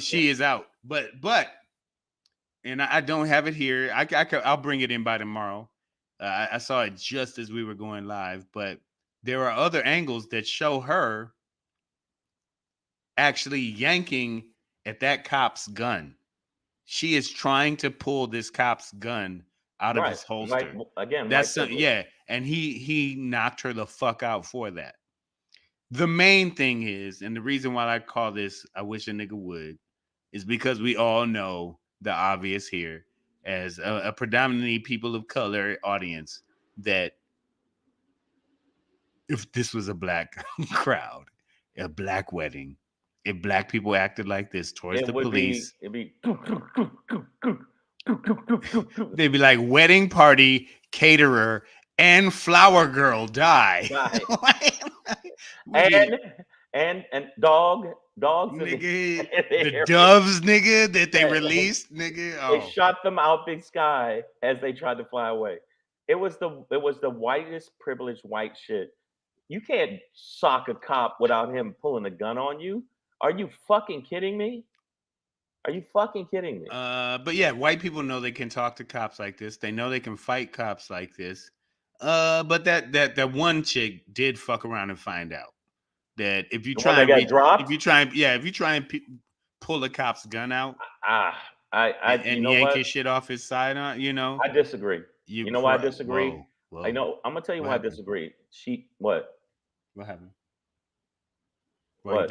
she is out. But and I don't have it here. I'll bring it in by tomorrow. I saw it just as we were going live, but there are other angles that show her actually yanking at that cop's gun. She is trying to pull this cop's gun out of his holster. That's and he knocked her the fuck out for that. The main thing is, and the reason why I call this I Wish a Nigga Would, is because we all know the obvious here as a predominantly people of color audience, that if this was a black crowd, a black wedding, if black people acted like this towards the police, they'd be like, wedding party, caterer, and flower girl die. and dogs, nigga, the doves, nigga, that they released, nigga. They shot them out big sky as they tried to fly away. It was the whitest privileged white shit. You can't sock a cop without him pulling a gun on you. Are you fucking kidding me? But yeah, white people know they can talk to cops like this. They know they can fight cops like this. But that one chick did fuck around and find out that if you try and pull a cop's gun out, and yank his shit off his side, I disagree. You know why I disagree? Whoa. I know. I'm gonna tell you why I disagree. What happened? What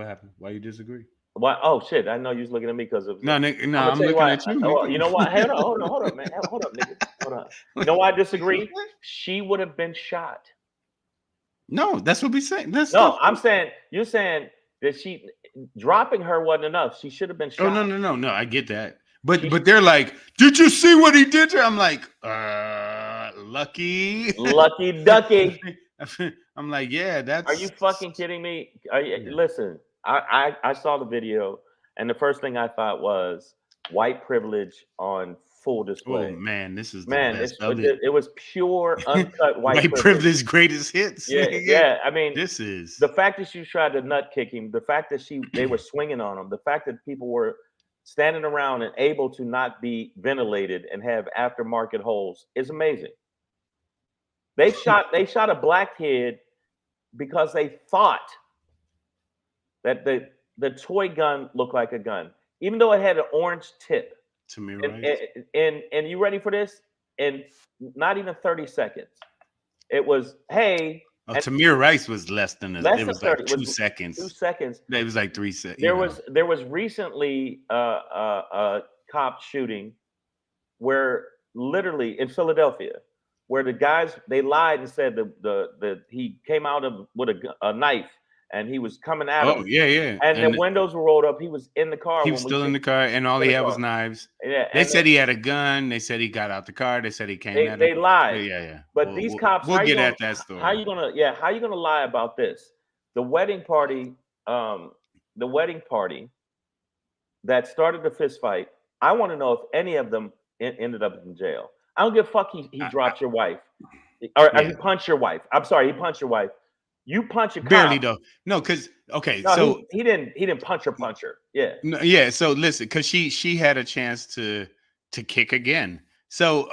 happened? Why you disagree? Why? Oh shit! I know you was looking at me because of no. I'm looking at you. You know what? Hold on, man. Hold up, nigga. Hold on. You know why I disagree? She would have been shot. No, that's what we saying. I'm saying you're saying that dropping her wasn't enough. She should have been shot. Oh no. I get that, But they're like, did you see what he did to her? I'm like, lucky. Lucky ducky. I'm like, yeah, that's. Are you fucking kidding me? Listen, I saw the video, and the first thing I thought was white privilege on full display. Oh man, this is the Man, best of it. it was pure uncut white privilege greatest hits. Yeah, yeah. I mean, this is the fact that she tried to nut kick him, the fact that they were swinging on him, the fact that people were standing around and able to not be ventilated and have aftermarket holes is amazing. They shot a black kid because they thought that the toy gun looked like a gun, even though it had an orange tip. And you ready for this? In not even 30 seconds, it was, hey. Tamir Rice was less than it was 30, like 2 seconds. 2 seconds. It was like 3 seconds. There was recently a cop shooting where literally in Philadelphia, where the guys, they lied and said the he came out with a knife and he was coming at him. Oh yeah. And the windows were rolled up. He was in the car. He was still in the car, and all he had was knives. Yeah. They said he had a gun. They said he got out the car. They said he came at him. They lied. Yeah. But these cops. We'll get at that story. How you gonna lie about this? The wedding party that started the fist fight. I want to know if any of them ended up in jail. I don't give a fuck. He dropped your wife, or he punched your wife. I'm sorry, he punched your wife. You punch a cop. Barely though. No, because so he didn't punch her. Yeah. No, yeah. So listen, because she had a chance to kick again. So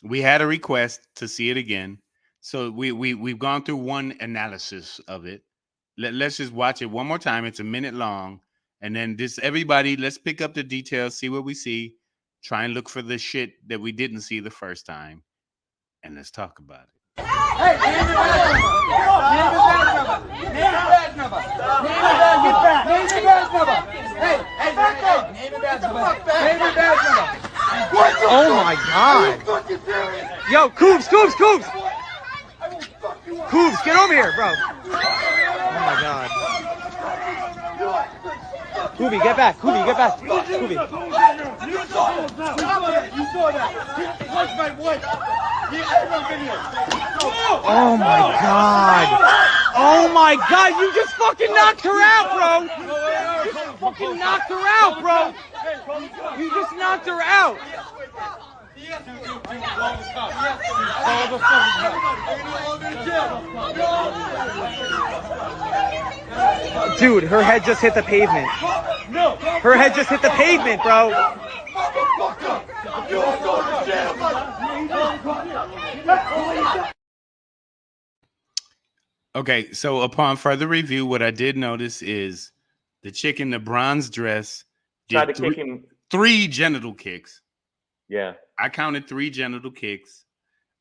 we had a request to see it again. So we've gone through one analysis of it. Let's just watch it one more time. It's a minute long, and then everybody, let's pick up the details, see what we see, try and look for the shit that we didn't see the first time, and let's talk about it. Hey, name the badge number. Name the badge number. Hey, back up. Name the badge number. Name the badge number. Oh my God. Yo, Coobs. Coobs, get over here, bro. Oh my God. Koobie, get back. Koobie. You saw that. He punched my wife. Oh my God. You just fucking knocked her out, bro. You just fucking knocked her out, bro. You just knocked her out. Dude, her head just hit the pavement. Her head just hit the pavement, bro. Okay, so upon further review, what I did notice is the chick in the bronze dress tried to kick him 3 genital kicks. Yeah. I counted 3 genital kicks.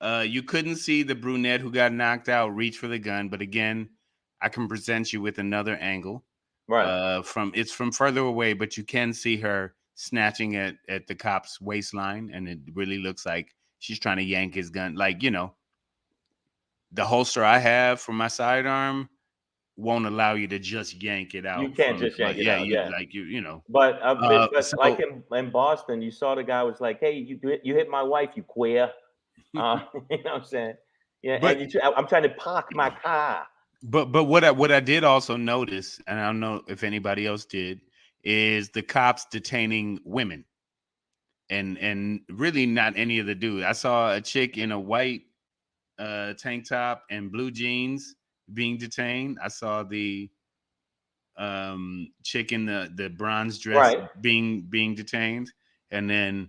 You couldn't see the brunette who got knocked out reach for the gun, but again, I can present you with another angle. Right. It's from further away, but you can see her snatching at the cop's waistline, and it really looks like she's trying to yank his gun. Like, the holster I have for my sidearm won't allow you to just yank it out. You can't just yank it out. Yeah, like But like in Boston, you saw the guy was like, "Hey, you hit my wife, you queer." You know what I'm saying? Yeah, but, and I'm trying to park my car. But what I did also notice, and I don't know if anybody else did, is the cops detaining women, and really not any of the dudes. I saw a chick in a white tank top and blue jeans being detained. I saw the chick in the bronze dress being detained, and then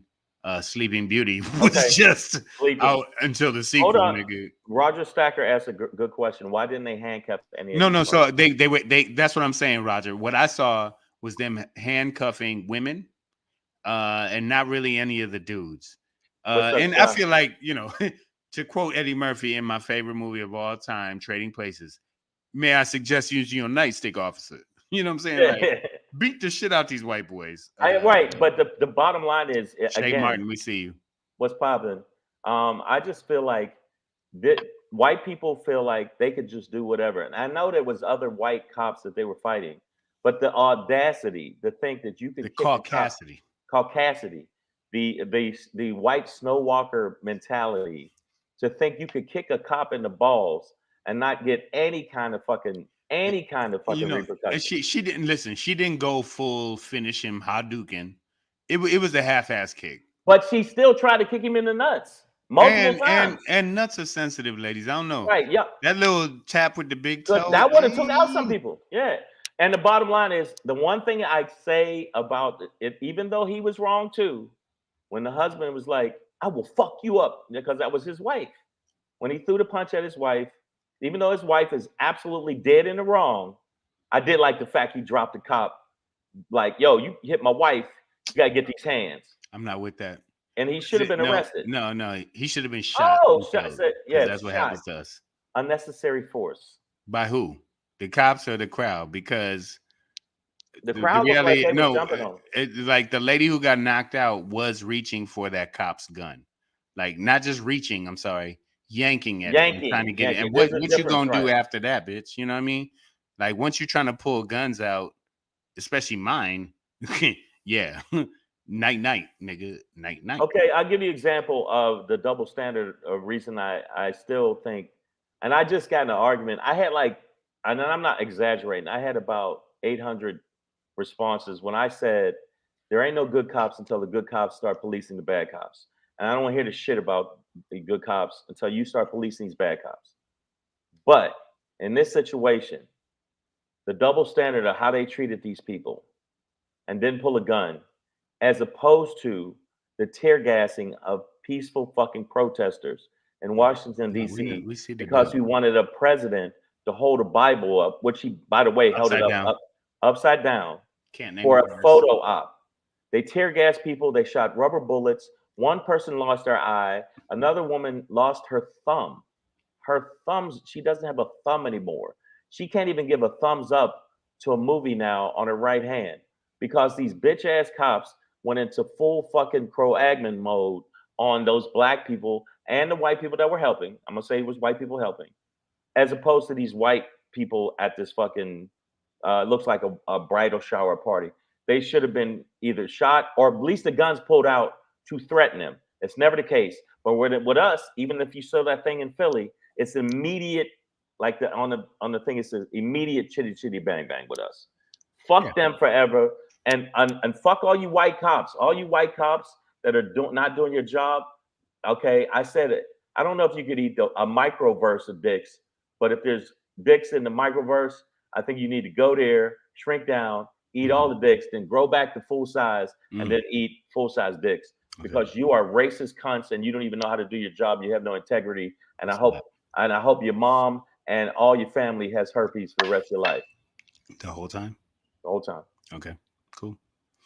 Sleeping Beauty was just out until the sequel. Hold on. Nigga. Roger Stacker asked a good question. Why didn't they handcuff any? No. So they that's what I'm saying, Roger. What I saw was them handcuffing women, and not really any of the dudes. And I feel like, to quote Eddie Murphy in my favorite movie of all time, Trading Places, may I suggest using your nightstick, officer? You know what I'm saying? Like, beat the shit out these white boys. Right, but the bottom line is, Shay Martin, we see you. What's popping? I just feel like white people feel like they could just do whatever. And I know there was other white cops that they were fighting, but the audacity to think that you could caucasity. caucasity, the white snow walker mentality to think you could kick a cop in the balls and not get any kind of fucking You know, and repercussion. she didn't listen. She didn't go full finish him Hadouken. It was a half-ass kick. But she still tried to kick him in the nuts multiple times. And nuts are sensitive, ladies. I don't know. Right? Yeah. That little tap with the big Good. toe. That would have took out some people. Yeah. And the bottom line is the one thing I say about it, even though he was wrong too, when the husband was like, "I will fuck you up," because that was his wife. When he threw the punch at his wife, even though his wife is absolutely dead in the wrong, I did like the fact he dropped the cop. Like, yo, you hit my wife. You gotta get these hands. I'm not with that. And he should have been arrested. No, he should have been shot. Oh, shot. Yeah, that's what happens to us. Unnecessary force. By who? The cops or the crowd? Because the crowd was like they were jumping on. Like the lady who got knocked out was reaching for that cop's gun, like not just reaching. I'm sorry, yanking it, trying to get it. And what you gonna do after that, bitch? You know what I mean? Like once you're trying to pull guns out, especially mine, yeah. Night, nigga. Night. Okay, I'll give you an example of the double standard of reason I still think, and I just got in an argument. I had and I'm not exaggerating, I had about 800 responses when I said there ain't no good cops until the good cops start policing the bad cops. And I don't want to hear the shit about the good cops until you start policing these bad cops. But in this situation, the double standard of how they treated these people and didn't pull a gun, as opposed to the tear gassing of peaceful fucking protesters in Washington, D.C. because we wanted a president to hold a Bible up, which he, by the way, held it up upside down for a photo op. They tear gassed people. They shot rubber bullets. One person lost their eye. Another woman lost her thumb. Her thumbs, she doesn't have a thumb anymore. She can't even give a thumbs up to a movie now on her right hand because these bitch ass cops went into full fucking Croagman mode on those black people and the white people that were helping. I'm gonna say it was white people helping, as opposed to these white people at this fucking looks like a bridal shower party. They should have been either shot or at least the guns pulled out to threaten them. It's never the case. But with us, even if you saw that thing in Philly, it's immediate. Like on the thing, it says immediate chitty chitty bang bang with us. Fuck them forever. And fuck all you white cops. All you white cops that are not doing your job. Okay, I said it. I don't know if you could eat a microverse of dicks, but if there's dicks in the microverse, I think you need to go there, shrink down, eat all the dicks, then grow back to full size, and then eat full size dicks. Because you are racist cunts and you don't even know how to do your job. You have no integrity. And I hope your mom and all your family has herpes for the rest of your life. The whole time? The whole time. Okay, cool.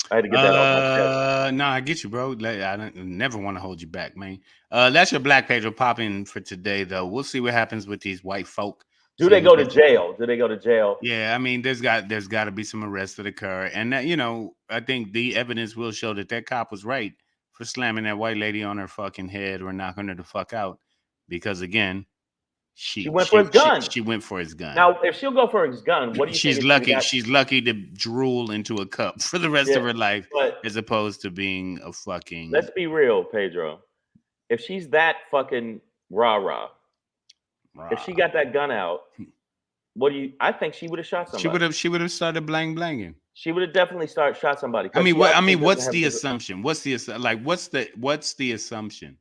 I had to get that off my chest. No, I get you, bro. I never want to hold you back, man. That's your Black Pedro popping for today, though. We'll see what happens with these white folk. Do they go to jail? Do they go to jail? Yeah, I mean, there's got to be some arrests that occur, and that, I think the evidence will show that cop was right for slamming that white lady on her fucking head or knocking her the fuck out, because again, she went for his gun. She went for his gun. Now, if she'll go for his gun, what do you think? She's lucky. She's lucky to drool into a cup for the rest of her life, as opposed to being a fucking. Let's be real, Pedro. If she's that fucking rah-rah, if she got that gun out, I think she would have shot somebody. She would have started blanging. She would have definitely shot somebody. What's the assumption? What's the assumption?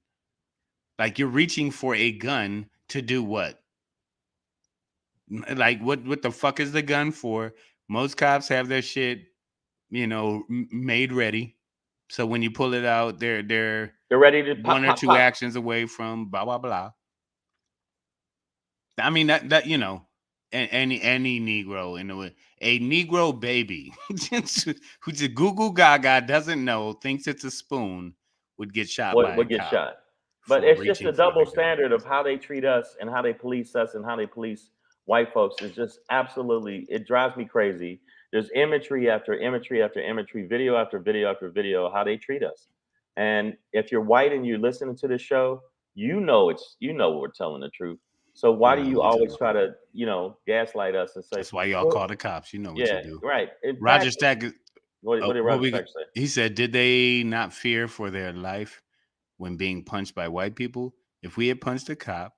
Like, you're reaching for a gun to do what? Like, what the fuck is the gun for? Most cops have their shit, made ready. So when you pull it out, they're ready to pop, one or two actions away from blah blah blah. I mean that any Negro in the way, a Negro baby who's a goo gaga doesn't know, thinks it's a spoon, would get shot. Would get shot. But it's just a double standard of how they treat us and how they police us and how they police white folks. Is just absolutely, it drives me crazy. There's imagery after imagery after imagery, video after video after video, how they treat us. And if you're white and you're listening to this show, we're telling the truth. So why do you always try to, gaslight us and say? That's why y'all call the cops. You know what you do. Right. Roger Stack. What did Robert got? Stack say? He said, did they not fear for their life when being punched by white people? If we had punched a cop,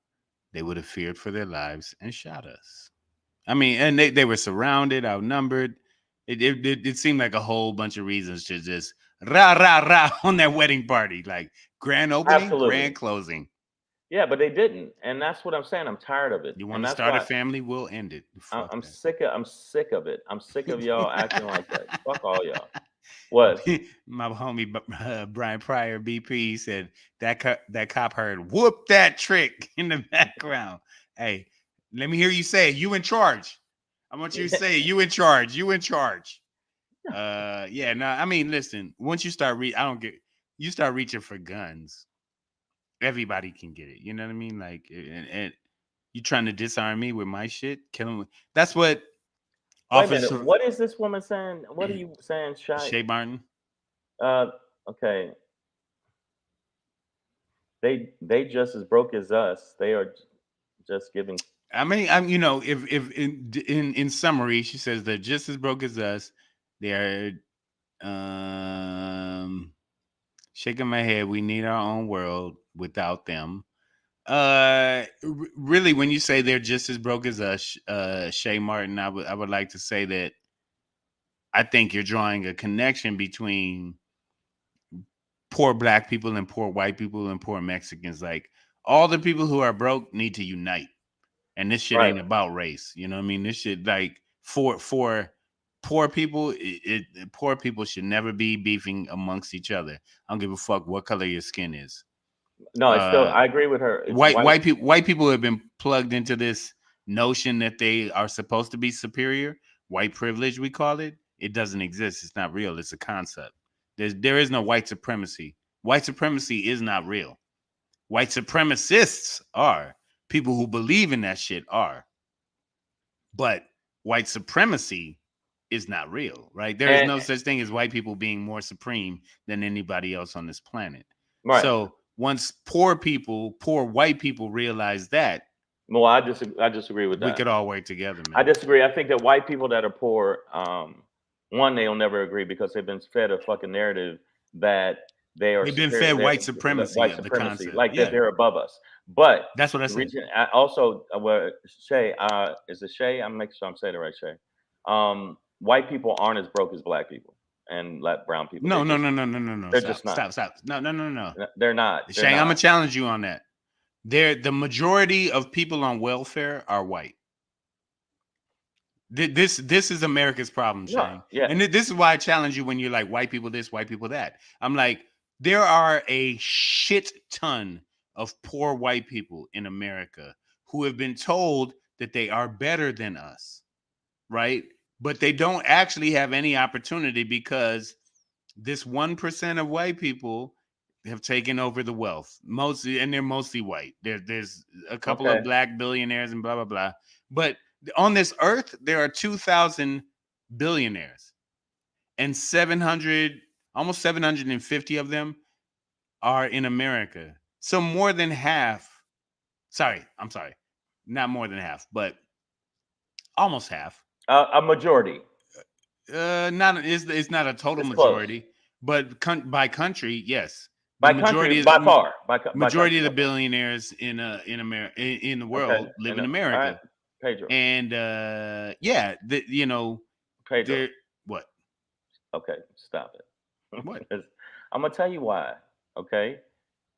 they would have feared for their lives and shot us. I mean, and they were surrounded, outnumbered. It seemed like a whole bunch of reasons to just rah rah rah on that wedding party, like grand opening, Absolutely. grand closing. Yeah, but they didn't, and that's what I'm saying. I'm tired of it, You want and to that's start a why family? We'll end it. Fuck I'm that. sick of. I'm sick of it. I'm sick of y'all acting like that. Fuck all y'all. What? My homie Brian Pryor, BP, said that cop heard "whoop that trick" in the background. Hey, let me hear you say it. You in charge. I want you to say it. You in charge. You in charge. Yeah. No, I mean, listen. Once you start you start reaching for guns. Everybody can get it. You know what I mean? Like, and you trying to disarm me with my shit, killing me. That's what. Wait a minute. Officer What is this woman saying? What are you saying, Shy? Shea Martin. Okay. They just as broke as us. They are just giving. I mean, I'm if in summary, she says they're just as broke as us. They're shaking my head. We need our own world without them. Really, when you say they're just as broke as us, Shay Martin, I would like to say that I think you're drawing a connection between poor black people and poor white people and poor Mexicans. Like all the people who are broke need to unite. And this shit ain't about race. You know what I mean? This shit like for poor people, poor people should never be beefing amongst each other. I don't give a fuck what color your skin is. No, it's still. I agree with her. It's White people have been plugged into this notion that they are supposed to be superior. White privilege, we call it. It doesn't exist. It's not real. It's a concept. There is no white supremacy. White supremacy is not real. White supremacists are. People who believe in that shit are. But white supremacy is not real, right? There is no such thing as white people being more supreme than anybody else on this planet. Right. So once poor white people realize that, well, I disagree with that. We could all work together, man. I disagree. I think that white people that are poor, one, they'll never agree because they've been fed a fucking narrative that they've been fed white supremacy, like that they're above us. But that's what I said. Also, Shay, is it Shay? I'm making sure I'm saying it right, Shay. White people aren't as broke as black people and brown people. No. They're just not. Stop. No. They're not. Shay, I'm gonna challenge you on that. The majority of people on welfare are white. This is America's problem, Shane. Yeah. And this is why I challenge you when you're like white people this, white people that. I'm like, there are a shit ton of poor white people in America who have been told that they are better than us, right? But they don't actually have any opportunity because this 1% of white people have taken over the wealth, mostly, and they're mostly white. There's a couple of black billionaires and blah blah blah, but on this earth there are 2,000 billionaires, and almost 750 of them are in America. So more than half. I'm sorry, not more than half, but almost half. A majority. It's not a total majority, close. But by country, yes. By country, by far. Majority of the billionaires in the world live in America. Pedro. And Pedro. What? Okay, stop it. What? I'm gonna tell you why. Okay,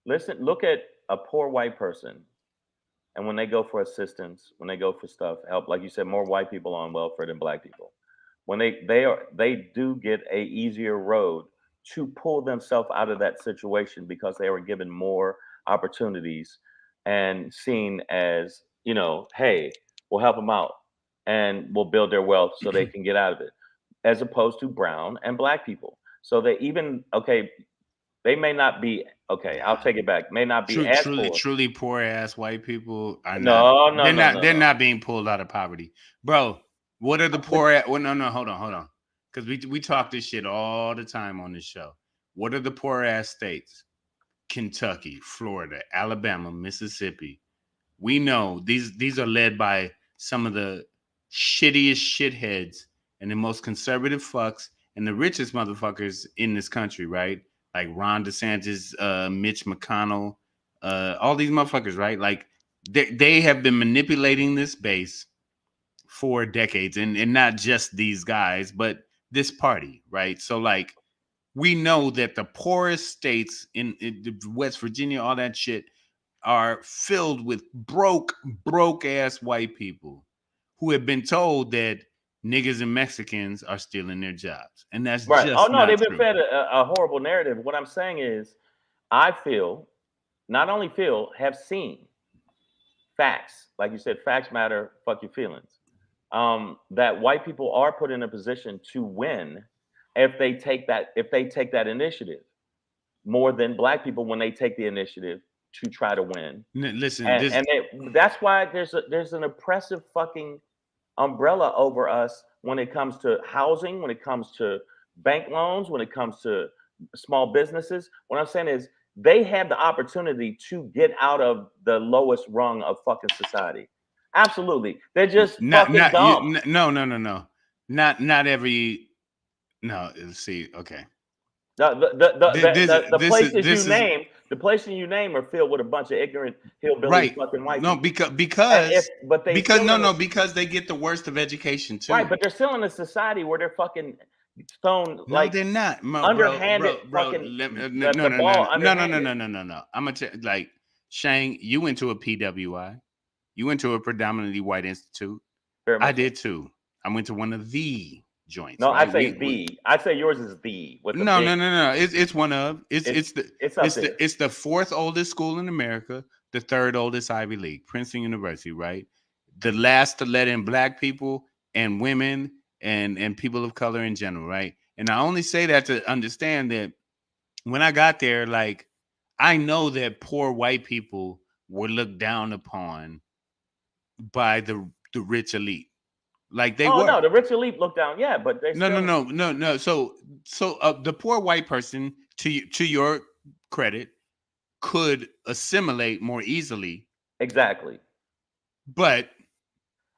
listen. Look at a poor white person, and when they go for assistance, when they go for help, like you said, more white people on welfare than black people. When they do get a easier road to pull themselves out of that situation because they were given more opportunities and seen as, hey, we'll help them out and we'll build their wealth so they can get out of it, as opposed to brown and black people. So they they may not be, I'll take it back, may not be truly poor ass white people are they're not being pulled out of poverty. Bro, what are the poor hold on. Because we talk this shit all the time on this show. What are the poor ass states? Kentucky, Florida, Alabama, Mississippi. We know these are led by some of the shittiest shitheads and the most conservative fucks and the richest motherfuckers in this country, right? Like Ron DeSantis, Mitch McConnell, all these motherfuckers, right? Like they have been manipulating this base for decades, and not just these guys, but this party, right? So like we know that the poorest states in West Virginia, all that shit, are filled with broke ass white people who have been told that niggas and Mexicans are stealing their jobs, and that's Right. Oh just no, not they've been true. fed a horrible narrative. What I'm saying is, I feel, not only feel, have seen facts. Like you said, facts matter. Fuck your feelings. That white people are put in a position to win if they take that initiative more than black people when they take the initiative to try to win. Listen, And this that's why there's an oppressive fucking umbrella over us when it comes to housing, when it comes to bank loans, when it comes to small businesses. What I'm saying is they have the opportunity to get out of the lowest rung of fucking society. Absolutely. They're just fucking dumb. no, not every no. See, okay, The places you this is name, the places you name are filled with a bunch of ignorant hillbilly right. fucking white No, people. because But they because still no in a, no because they get the worst of education right, too. but they're still in a society where they're fucking thrown No, like they're not, underhanded bro. fucking No, no, the no, ball no, no, no, underhanded. no, no, no, no. I'm gonna tell like Shang. You went to a PWI. You went to a predominantly white institute. Very I much so. did too. I went to one of the joints, No, I right? say the. I say yours is the with the No, big. no, no, no. It's one of It's up there. it's the fourth oldest school in America, the third oldest Ivy League, Princeton University, right? The last to let in black people and women and people of color in general, right? And I only say that to understand that when I got there, like I know that poor white people were looked down upon by the rich elite, like they Oh no, were. the rich elite look down. Yeah, but they No, no, still no, no, no. So the poor white person, to your credit, could assimilate more easily, exactly but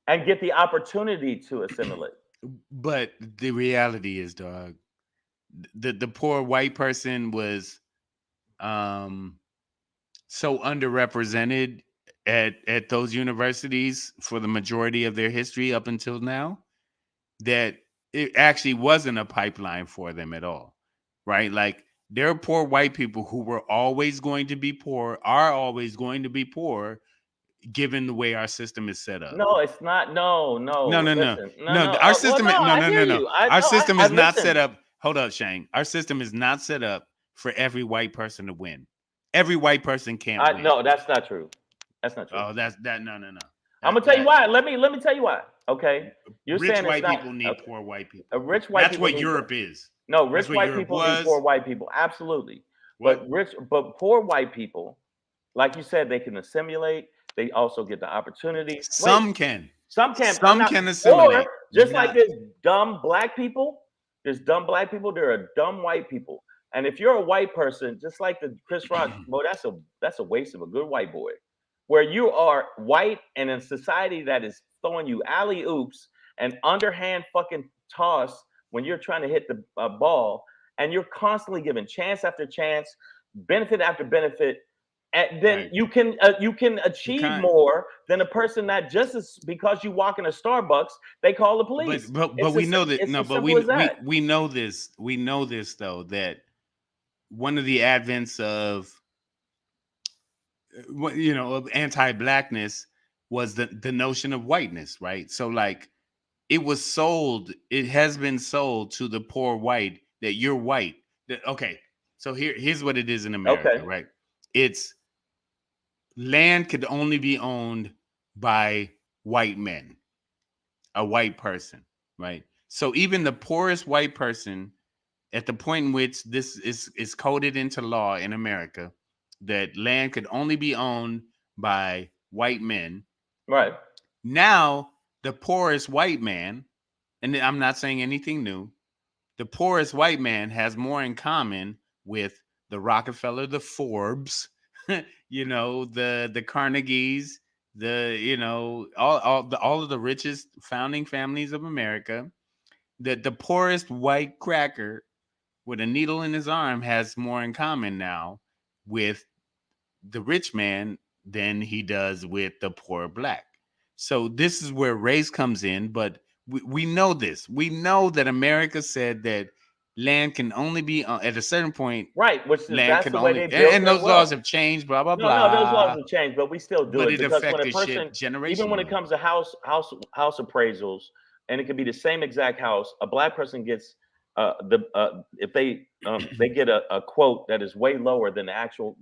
and get the opportunity to assimilate. but the reality is, dog, the poor white person was um so underrepresented at those universities for the majority of their history up until now that it actually wasn't a pipeline for them at all, right? Like there are poor white people who were always going to be poor, are always going to be poor, given the way our system is set up. No, it's not. No, No, no. no, no, Listen, no, no. no. Our Well, system, no. no, I no, hear no, no. you. I Our no. system I is not set listen. up. Hold up, Shane. Our system is not set up for every white person to win. Every white person can't win. No, that's not true. That's not true. Oh, that's that. No, no, no. I'm gonna tell you That why. Let me tell you why. Okay, you're rich saying it's white not. people need Okay. poor white people. A rich white That's people what need. Europe is. No, That's rich what white Europe people need was. poor white people. Absolutely. What? But poor white people, like you said, they can assimilate. They also get the opportunity. Wait, Some can. some can. I'm Some not. can Or assimilate. just like Not there's dumb black people, there's dumb black people. There are dumb white people. And if you're a white person, just like the Chris Rock, boy, that's a waste of a good white boy. Where you are white and in society that is throwing you alley oops and underhand fucking toss when you're trying to hit the ball, and you're constantly given chance after chance, benefit after benefit, and then right. you can You achieve can't. more than a person that just is because you walk in a Starbucks, they call the police. But we know that It's no, as but simple as that. we know this. We know this though that one of the advents of of anti-blackness was the notion of whiteness, right? So like it has been sold to the poor white that you're white. Okay, so here's what it is in America, Okay. right? It's land could only be owned by white men, a white person, right? So even the poorest white person, at the point in which this is coded into law in America, that land could only be owned by white men. Right. Now, the poorest white man, and I'm not saying anything new, the poorest white man has more in common with the Rockefeller, the Forbes, the Carnegies, all of the richest founding families of America that the poorest white cracker with a needle in his arm has more in common now with the rich man than he does with the poor black. So this is where race comes in, but we know this. We know that America said that land can only be at a certain point. Right, which is Land that's can the way only, they built and their those laws wealth. have changed. Blah blah No, those laws blah. have changed, but we still do But it it because when a affected person, shit generationally. even when it comes to house appraisals, and it could be the same exact house, a black person gets if they get a quote that is way lower than the actual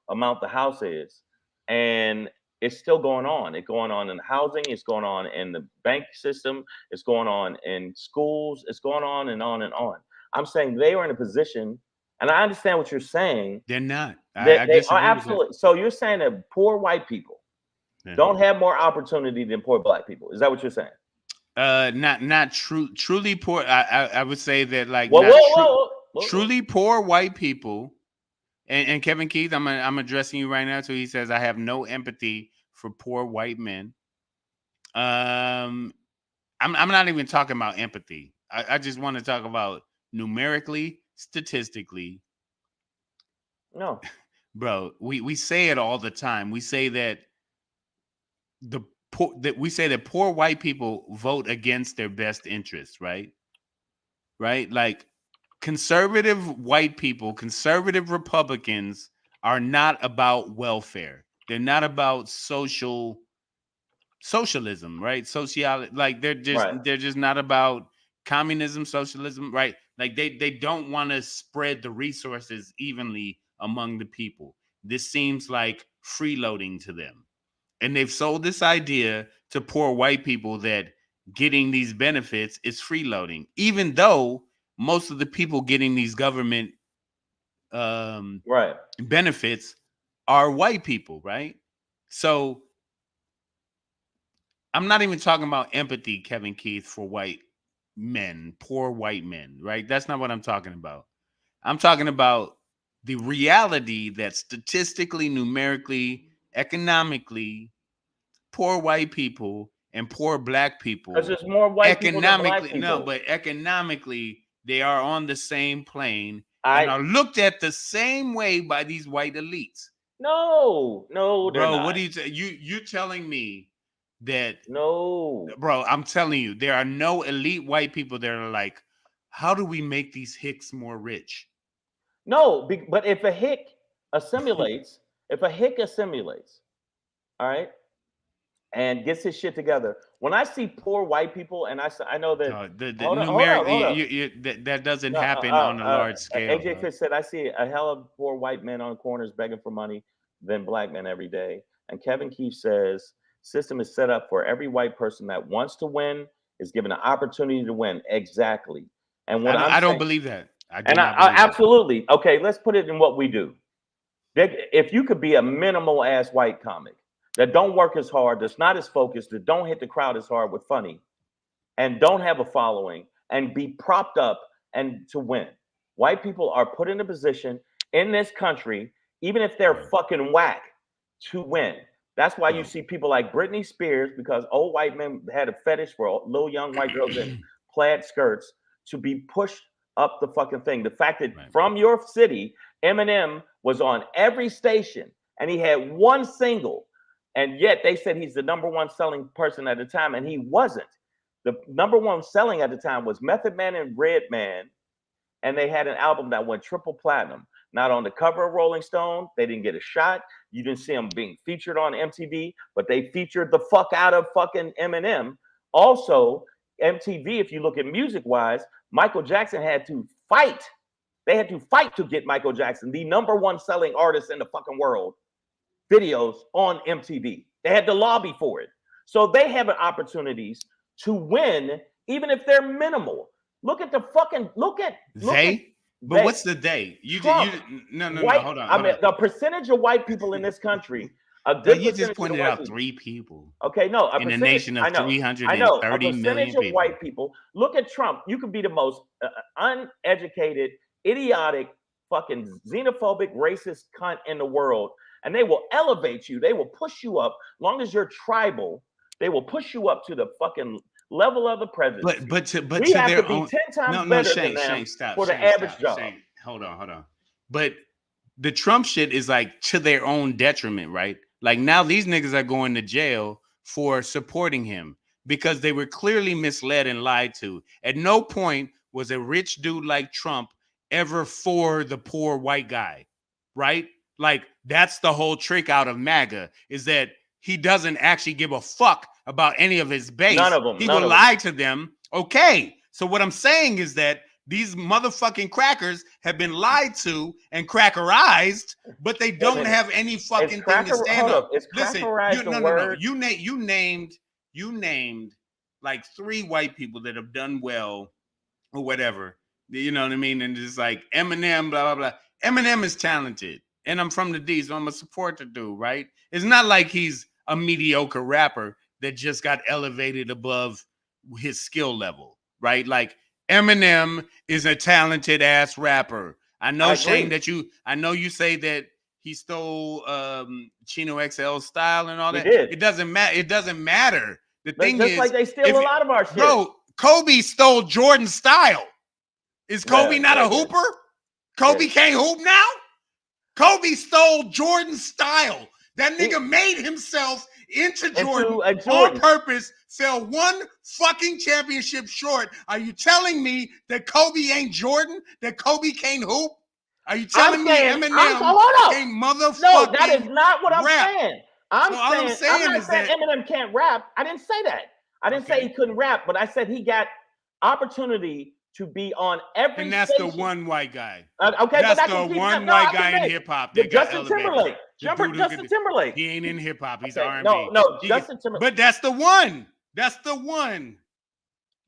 amount the house is, and it's still going on. It's going on in housing. It's going on in the bank system. It's going on in schools. It's going on and on and on. I'm saying they are in a position, and I understand what you're saying. They're not. I They are disagree with that. absolutely. So you're saying that poor white people Yeah. don't have more opportunity than poor black people. Is that what you're saying? Not truly poor. I would say that like Whoa, not whoa. truly poor white people. And Kevin Keith, I'm addressing you right now. So he says I have no empathy for poor white men. I'm not even talking about empathy. I just want to talk about numerically, statistically. No, Bro, we say it all the time. We say that poor white people vote against their best interests, right? Right? Like conservative white people, conservative Republicans are not about welfare. They're not about socialism, right? Like they're right. just not about communism, socialism, right? Like they don't want to spread the resources evenly among the people. This seems like freeloading to them. And they've sold this idea to poor white people that getting these benefits is freeloading, even though most of the people getting these government Right. benefits are white people, right? So I'm not even talking about empathy, Kevin Keith, for white men, poor white men, right? That's not what I'm talking about. I'm talking about the reality that statistically, numerically, economically, poor white people and poor black people Because there's more white people than black people. but economically they are on the same plane and I are looked at the same way by these white elites. no, they're Bro, not. what do you're telling me that No, bro, I'm telling you, there are no elite white people that are like, how do we make these hicks more rich? no. But if a hick assimilates, all right, and gets his shit together. When I see poor white people, and I know that. The Hold on, numerically, that doesn't No, happen on a large scale. AJ Fish said, I see a hell of poor white men on corners begging for money than black men every day. And Kevin Keefe says, system is set up for every white person that wants to win is given an opportunity to win. Exactly. And what I don't saying, believe that. I do and not believe that. absolutely. Okay, let's put it in what we do. If you could be a minimal ass white comic that don't work as hard, that's not as focused, that don't hit the crowd as hard with funny, and don't have a following, and be propped up and to win. White people are put in a position in this country, even if they're fucking whack, to win. That's why you see people like Britney Spears, because old white men had a fetish for little young white girls in plaid skirts, to be pushed up the fucking thing. The fact that from your city, Eminem was on every station and he had one single, and yet they said he's the number one selling person at the time, and he wasn't. The number one selling at the time was Method Man and Redman, and they had an album that went triple platinum. Not on the cover of Rolling Stone. They didn't get a shot. You didn't see them being featured on MTV, but they featured the fuck out of fucking Eminem. Also, MTV, if you look at music-wise, Michael Jackson had to fight. They had to fight to get Michael Jackson, the number one selling artist in the fucking world, videos on MTV. They had to lobby for it. So they have opportunities to win, even if they're minimal. Look at the fucking But what's the day? No, hold on. I mean, the percentage of white people in this country. You just pointed out 3 people. Okay, no, in a nation of 330 million of white people. Look at Trump. You could be the most uneducated, idiotic, fucking xenophobic, racist cunt in the world, and they will elevate you. They will push you up. Long as you're tribal, they will push you up to the fucking level of the presidency. But we to have their to be own 10 times no better Shane, than them Shane, stop, for the Shane, average stop, job. Shane, hold on. But the Trump shit is like to their own detriment, right? Like now these niggas are going to jail for supporting him because they were clearly misled and lied to. At no point was a rich dude like Trump ever for the poor white guy, right? Like that's the whole trick out of MAGA is that he doesn't actually give a fuck about any of his base. None of them. He will lie to them. Okay. So what I'm saying is that these motherfucking crackers have been lied to and crackerized, but they don't have any fucking thing to stand up. Listen, you named like 3 white people that have done well or whatever. You know what I mean? And it's like Eminem, blah, blah, blah. Eminem is talented. And I'm from the D, so I'm a support the dude, right? It's not like he's a mediocre rapper that just got elevated above his skill level, right? Like Eminem is a talented ass rapper. I know, Shane, that I know you say that he stole Chino XL's style and all that. It doesn't matter. It doesn't matter. The thing is, like they steal a lot of our shit. Bro, Kobe stole Jordan's style. Is Kobe not a hooper? Kobe can't hoop now? Kobe stole Jordan's style. That nigga made himself into Jordan on purpose, fell 1 fucking championship short. Are you telling me that Kobe ain't Jordan? That Kobe can't hoop? Are you telling me Eminem can't motherfucking No, that is not what I'm rap? saying. I'm not saying that Eminem can't rap. I didn't say that. I didn't say he couldn't rap, but I said he got opportunity to be on every and that's station. The one white guy. Okay, that's but the one white guy in hip hop that got Justin elevated. Justin Timberlake. He ain't in hip hop. He's okay, R&B. No, Justin Timberlake. But that's the one. That's the one.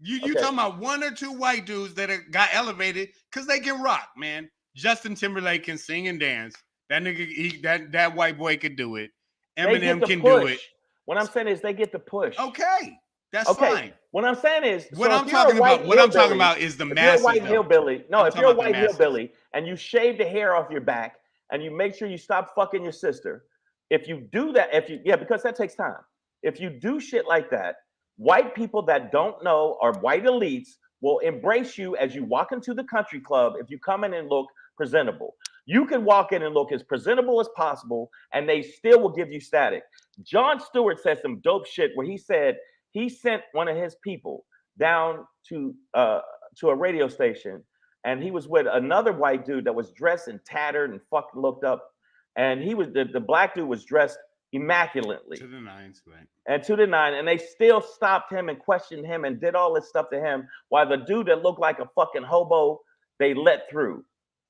You talking about 1 or 2 white dudes that got elevated because they can rock, man. Justin Timberlake can sing and dance. That nigga, that white boy could do it. Eminem can do it. What I'm saying is they get the push. Okay. That's fine. What I'm saying is, what I'm talking about is the masses. If you're a white hillbilly, if you're a white hillbilly and you shave the hair off your back and you make sure you stop fucking your sister, if you do that, because that takes time. If you do shit like that, white people that don't know or white elites will embrace you as you walk into the country club if you come in and look presentable. You can walk in and look as presentable as possible, and they still will give you static. Jon Stewart said some dope shit where he said he sent one of his people down to a radio station, and he was with another white dude that was dressed and tattered and fucking looked up, and he was the black dude was dressed immaculately to the nines, right? And to the nine, and they still stopped him and questioned him and did all this stuff to him, while the dude that looked like a fucking hobo they let through.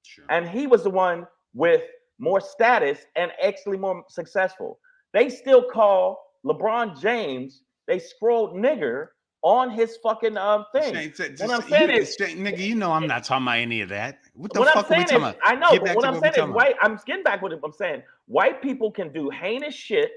Sure. And he was the one with more status and actually more successful. They still call LeBron James. They scrolled nigger on his fucking thing. What I'm saying is, nigga, you know I'm not talking about any of that. What the fuck are we talking about? I know, but what I'm saying is, white. I'm getting back with it. I'm saying white people can do heinous shit.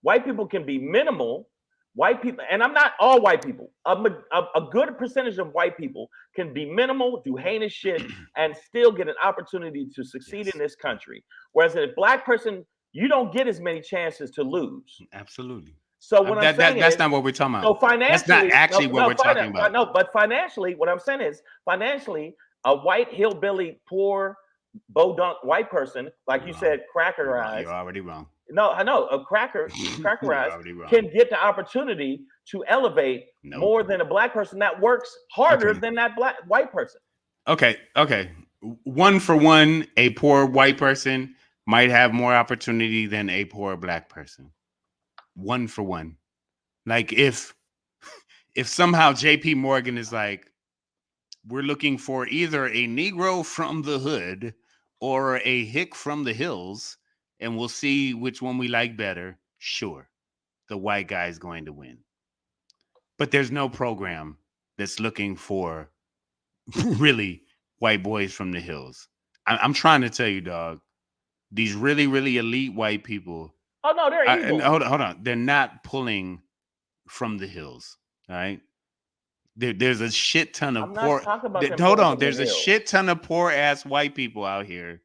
White people can be minimal. White people, and I'm not all white people. A good percentage of white people can be minimal, do heinous shit, and still get an opportunity to succeed in this country. Whereas a black person, you don't get as many chances to lose. Absolutely. So what I'm saying that's not what we're talking about. So financially, that's not actually what we're talking about. No, but financially, what I'm saying is financially, a white hillbilly, poor, bodunk white person, like you said, crackerized. You're already wrong. No, I know a crackerized can get the opportunity to elevate more than a black person that works harder than that white person. Okay. 1 for 1, a poor white person might have more opportunity than a poor black person. 1 for 1. Like if somehow JP Morgan is like, we're looking for either a Negro from the hood or a hick from the hills, and we'll see which one we like better. Sure, the white guy is going to win. But there's no program that's looking for really white boys from the hills. I'm trying to tell you, dog, these really, really elite white people. Oh, no, they're evil. Hold on. They're not pulling from the hills, all right? There's a shit ton of There's a shit ton of poor ass white people out here,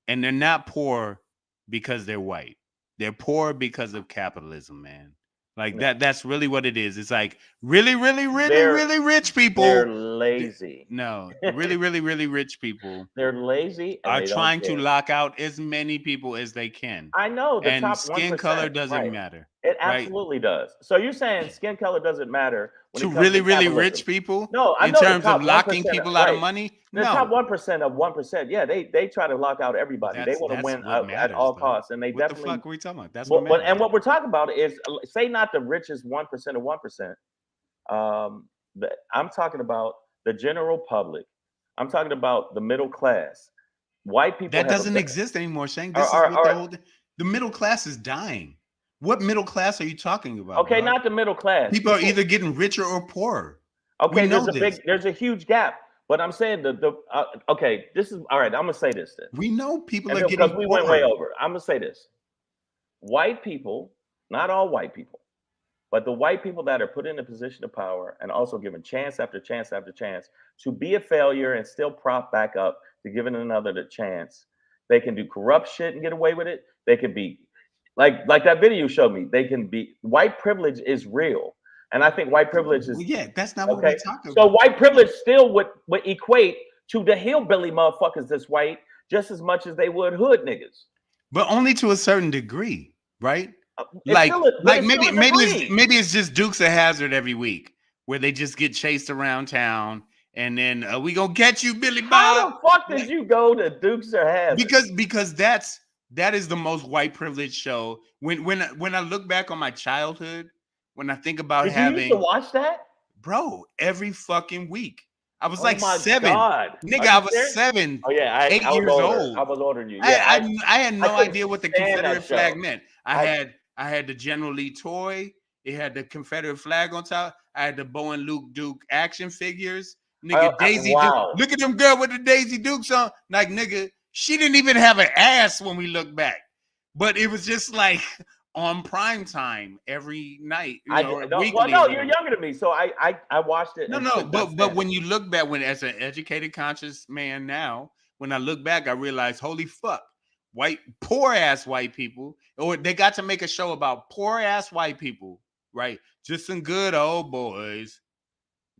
and they're not poor because they're white. They're poor because of capitalism, man. Like that's really what it is. It's like really They're- rich people. They're lazy. No, really rich people They're lazy and are they don't trying to care. lock out as many people as they can. I know the And top skin 1%, color doesn't right. matter. It right? absolutely does. So you're saying skin color doesn't matter when To it comes really to rich capitalism. people? No, I in know the terms top of locking 1%, people out of right. money? The top 1% of 1%, yeah, they try to lock out everybody. They want to win what at matters, all though. costs, and they What definitely. the fuck are we talking about? That's what But matters. and what we're talking about is say not the richest 1% of 1%. I'm talking about the general public. I'm talking about the middle class. White people That have doesn't exist anymore, Shane. This Are- is what are- the middle class is dying. What middle class are you talking about? Okay, dog? not the middle class. People are either getting richer or poorer. Okay, we know there's a huge gap. But I'm saying okay, this is all right. I'm gonna say this then. We know people are Because getting we poorer. went way over. I'm gonna say this: white people, not all white people, but the white people that are put in a position of power and also given chance after chance after chance to be a failure and still prop back up to giving another the chance. They can do corrupt shit and get away with it. They can be like that video showed me. They can be white privilege is real. And I think white privilege is yeah, that's not what okay. we're talking So about. white privilege still would equate to the hillbilly motherfuckers that's white just as much as they would hood niggas. But only to a certain degree, right? Maybe it's just Dukes of Hazzard every week where they just get chased around town and then we gonna catch you, Billy Bob. How the fuck did you go to Dukes of Hazzard? Because that is the most white privilege show. When I look back on my childhood, when I think about Did you used to watch that? Bro, every fucking week. I was Oh like my 7. God. Nigga, I was 7. Oh yeah, 8 I was years older. old. I was older than you. Yeah, I had no idea what the stand that Confederate flag show. meant. I had the General Lee toy. It had the Confederate flag on top. I had the Bo and Luke Duke action figures. Nigga, Daisy wow. Duke. Look at them girl with the Daisy Dukes on. Like, nigga, she didn't even have an ass when we look back. But it was just like on prime time every night. No, you're younger than me, so I watched it. No, but when you look back, as an educated, conscious man now, when I look back, I realize, holy fuck, poor ass white people, or they got to make a show about poor ass white people, right? Just some good old boys,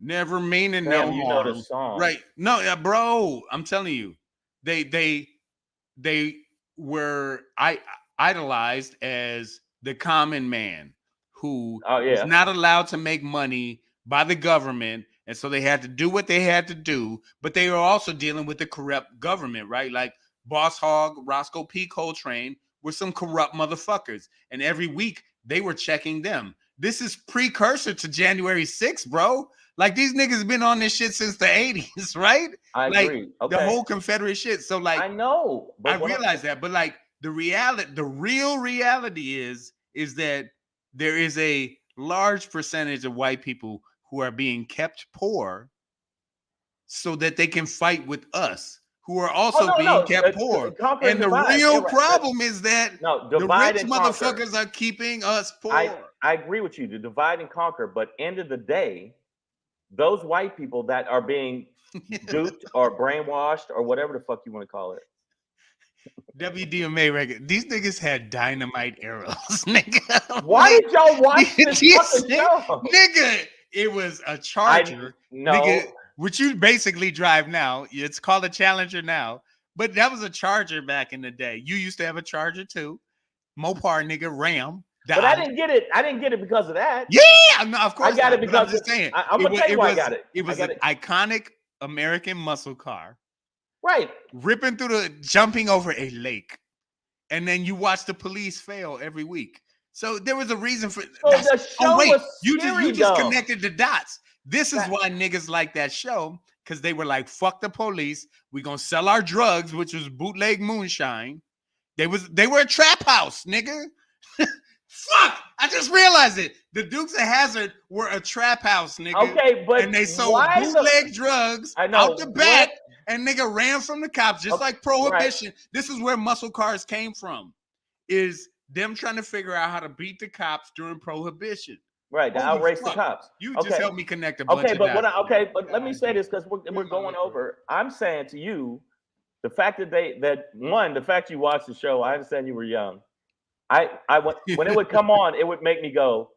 never meaning no harm. You know the song, right? No, bro, I'm telling you, they were idolized as the common man who was not allowed to make money by the government, and so they had to do what they had to do, but they were also dealing with the corrupt government, right? Like Boss Hogg, Roscoe P. Coltrane were some corrupt motherfuckers, and every week they were checking them. This is precursor to January 6th, bro. Like, these niggas been on this shit since the 80s, right? I agree. Okay. The whole Confederate shit. So, like, I know, but I realize that, but like the real reality is that there is a large percentage of white people who are being kept poor so that they can fight with us, who are also being kept poor. And the real problem is that the rich motherfuckers are keeping us poor. I agree with you, to divide and conquer, but end of the day, those white people that are being duped or brainwashed or whatever the fuck you want to call it. WDMA record. These niggas had dynamite arrows, nigga. Why did y'all watch this fucking show? Nigga, it was a Charger. Nigga, which you basically drive now. It's called a Challenger now, but that was a Charger back in the day. You used to have a Charger too. Mopar, nigga, Ram. But I didn't get it. I didn't get it because of that. Yeah, no, of course I got it because I'm just saying. I'm gonna tell you why I got it. It was an iconic American muscle car. Right. Ripping through jumping over a lake. And then you watch the police fail every week. So there was a reason for the show was you just connected the dots. This is why niggas like that show, because they were like, fuck the police. We're gonna sell our drugs, which was bootleg moonshine. They were a trap house, nigga. Fuck! I just realized it. The Dukes of Hazzard were a trap house, nigga. Okay, but and they sold bootleg drugs out the back, and nigga ran from the cops, just like Prohibition. Right. This is where muscle cars came from. Is them trying to figure out how to beat the cops during Prohibition. Right, to outrace the cops. You just helped me connect a bunch of dots. But let me say this, because we're going over. I'm saying to you, the fact the fact you watched the show, I understand you were young. When it would come on, it would make me go,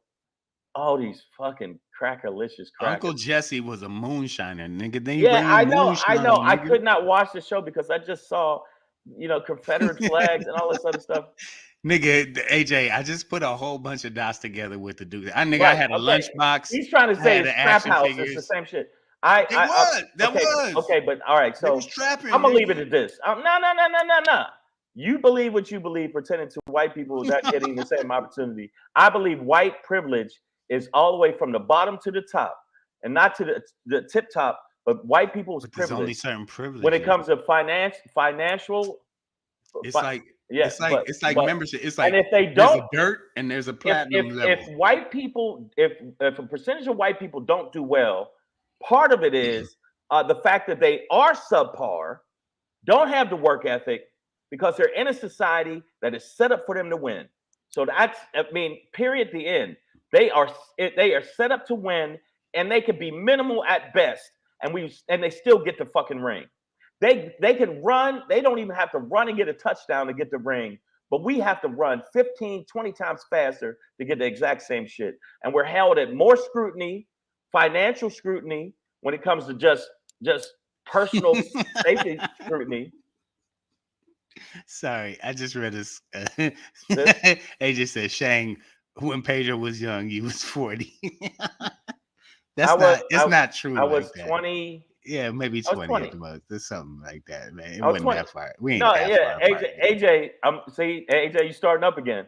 all these fucking crackerlicious crackers. Uncle Jesse was a moonshiner, nigga. Then you Yeah, bring I in know. moonshine, I nigga. could not watch the show because I just saw, Confederate flags and all this other stuff. Nigga, AJ, I just put a whole bunch of dots together with the dude. I Right. had a Okay. lunchbox. He's trying to I say had it's the trap action house. It's the figures. same shit. That was. Okay, but all right. They So was trapping. I'm gonna leave it nigga. at this. No. You believe what you believe, pretending to white people not getting the same opportunity. I believe white privilege is all the way from the bottom to the top, and not to the tip top. But white people's But there's only privilege certain privileges. when it comes to financial. It's like Yes, it's like but membership. It's like and if they there's a don't, dirt and there's a platinum level. if white people, if a percentage of white people don't do well, part of it is the fact that they are subpar, don't have the work ethic, because they're in a society that is set up for them to win. So that's, period. The end. They are set up to win, and they could be minimal at best, and they still get the fucking ring. They can run. They don't even have to run and get a touchdown to get the ring. But we have to run 15, 20 times faster to get the exact same shit. And we're held at more scrutiny, financial scrutiny, when it comes to just personal safety scrutiny. Sorry, I just read this. AJ said, Shang, when Pedro was young, he was 40. It's not true. I was like 20. Yeah, maybe 20 20 at the most. There's something like that, man. It I was wasn't 20. that far. We ain't No, that yeah, far apart. AJ, you starting up again.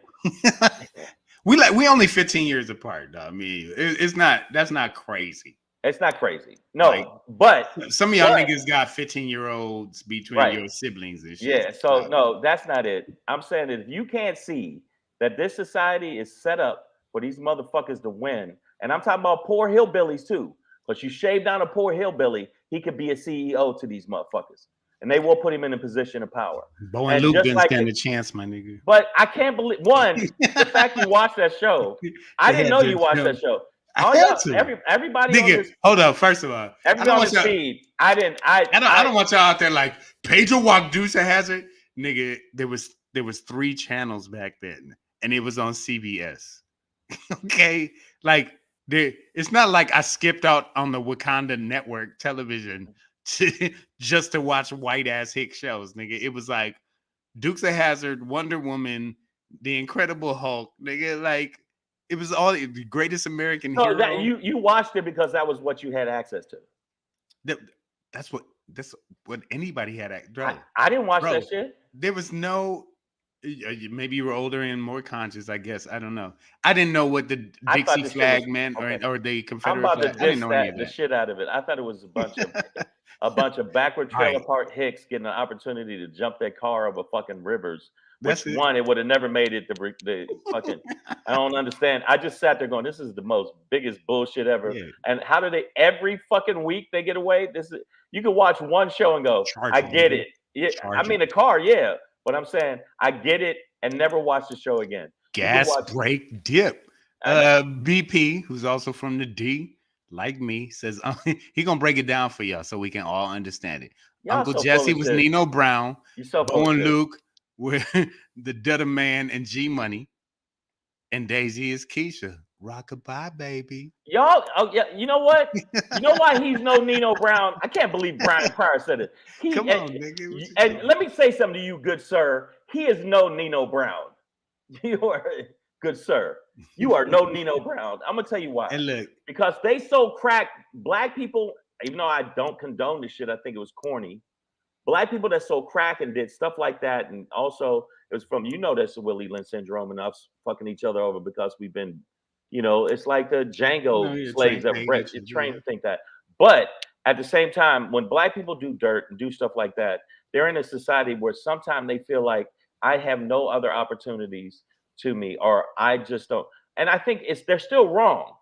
we only 15 years apart, though. I mean, that's not crazy. It's not crazy. No, but some of y'all niggas got 15-year-olds between your siblings and shit. Yeah, so no, that's not it. I'm saying that if you can't see that this society is set up for these motherfuckers to win, and I'm talking about poor hillbillies too, because you shave down a poor hillbilly, he could be a CEO to these motherfuckers, and they will put him in a position of power. Bo and Luke didn't stand a chance, my nigga. But I can't believe, one, the fact you watched that show. I didn't know you watched that show. Everybody nigga, hold up. First of all, everybody on the feed. I don't want y'all out there like Pedro walked Deuce Hazard. Nigga, there was 3 channels back then, and it was on CBS. Okay, like it's not like I skipped out on the Wakanda network television just to watch white ass hick shows, nigga. It was like Dukes of Hazzard, Wonder Woman, The Incredible Hulk, nigga. Like it was all the greatest American hero. That you watched it because that was what you had access to. That's what anybody had. I didn't watch that shit. There was no. Maybe you were older and more conscious, I guess. I don't know. I didn't know what the Dixie flag meant or the Confederate flag. I didn't know any of that. The shit out of it. I thought it was a bunch of backward trailer park hicks getting an opportunity to jump their car over fucking rivers. It would have never made it. The fucking. I don't understand. I just sat there going, "This is the biggest bullshit ever." Yeah. And how do they every fucking week they get away? You can watch one show and go, "I get it." Yeah, I mean the car, yeah. But I'm saying I get it and never watch the show again. Gas, brake, dip. BP, who's also from the D, like me, says he gonna break it down for y'all so we can all understand it. Y'all Uncle Jesse was Nino Brown. Bo and Luke were the Dutta Man and G Money. And Daisy is Keisha. Rockabye, baby. Y'all, you know what? You know why he's no Nino Brown? I can't believe Brian Pryor said it. Come on, nigga. And let me say something to you, good sir. He is no Nino Brown. You are, good sir. You are no Nino Brown. I'm gonna tell you why. And look, because they so crack black people. Even though I don't condone this shit, I think it was corny. Black people that so crack and did stuff like that, and also it was from that's the Willie Lynch syndrome and us fucking each other over because we've been. It's like the Django slaves that were bred. You're trained to think that. But at the same time, when black people do dirt and do stuff like that, they're in a society where sometimes they feel like I have no other opportunities to me, or I just don't. And I think they're still wrong.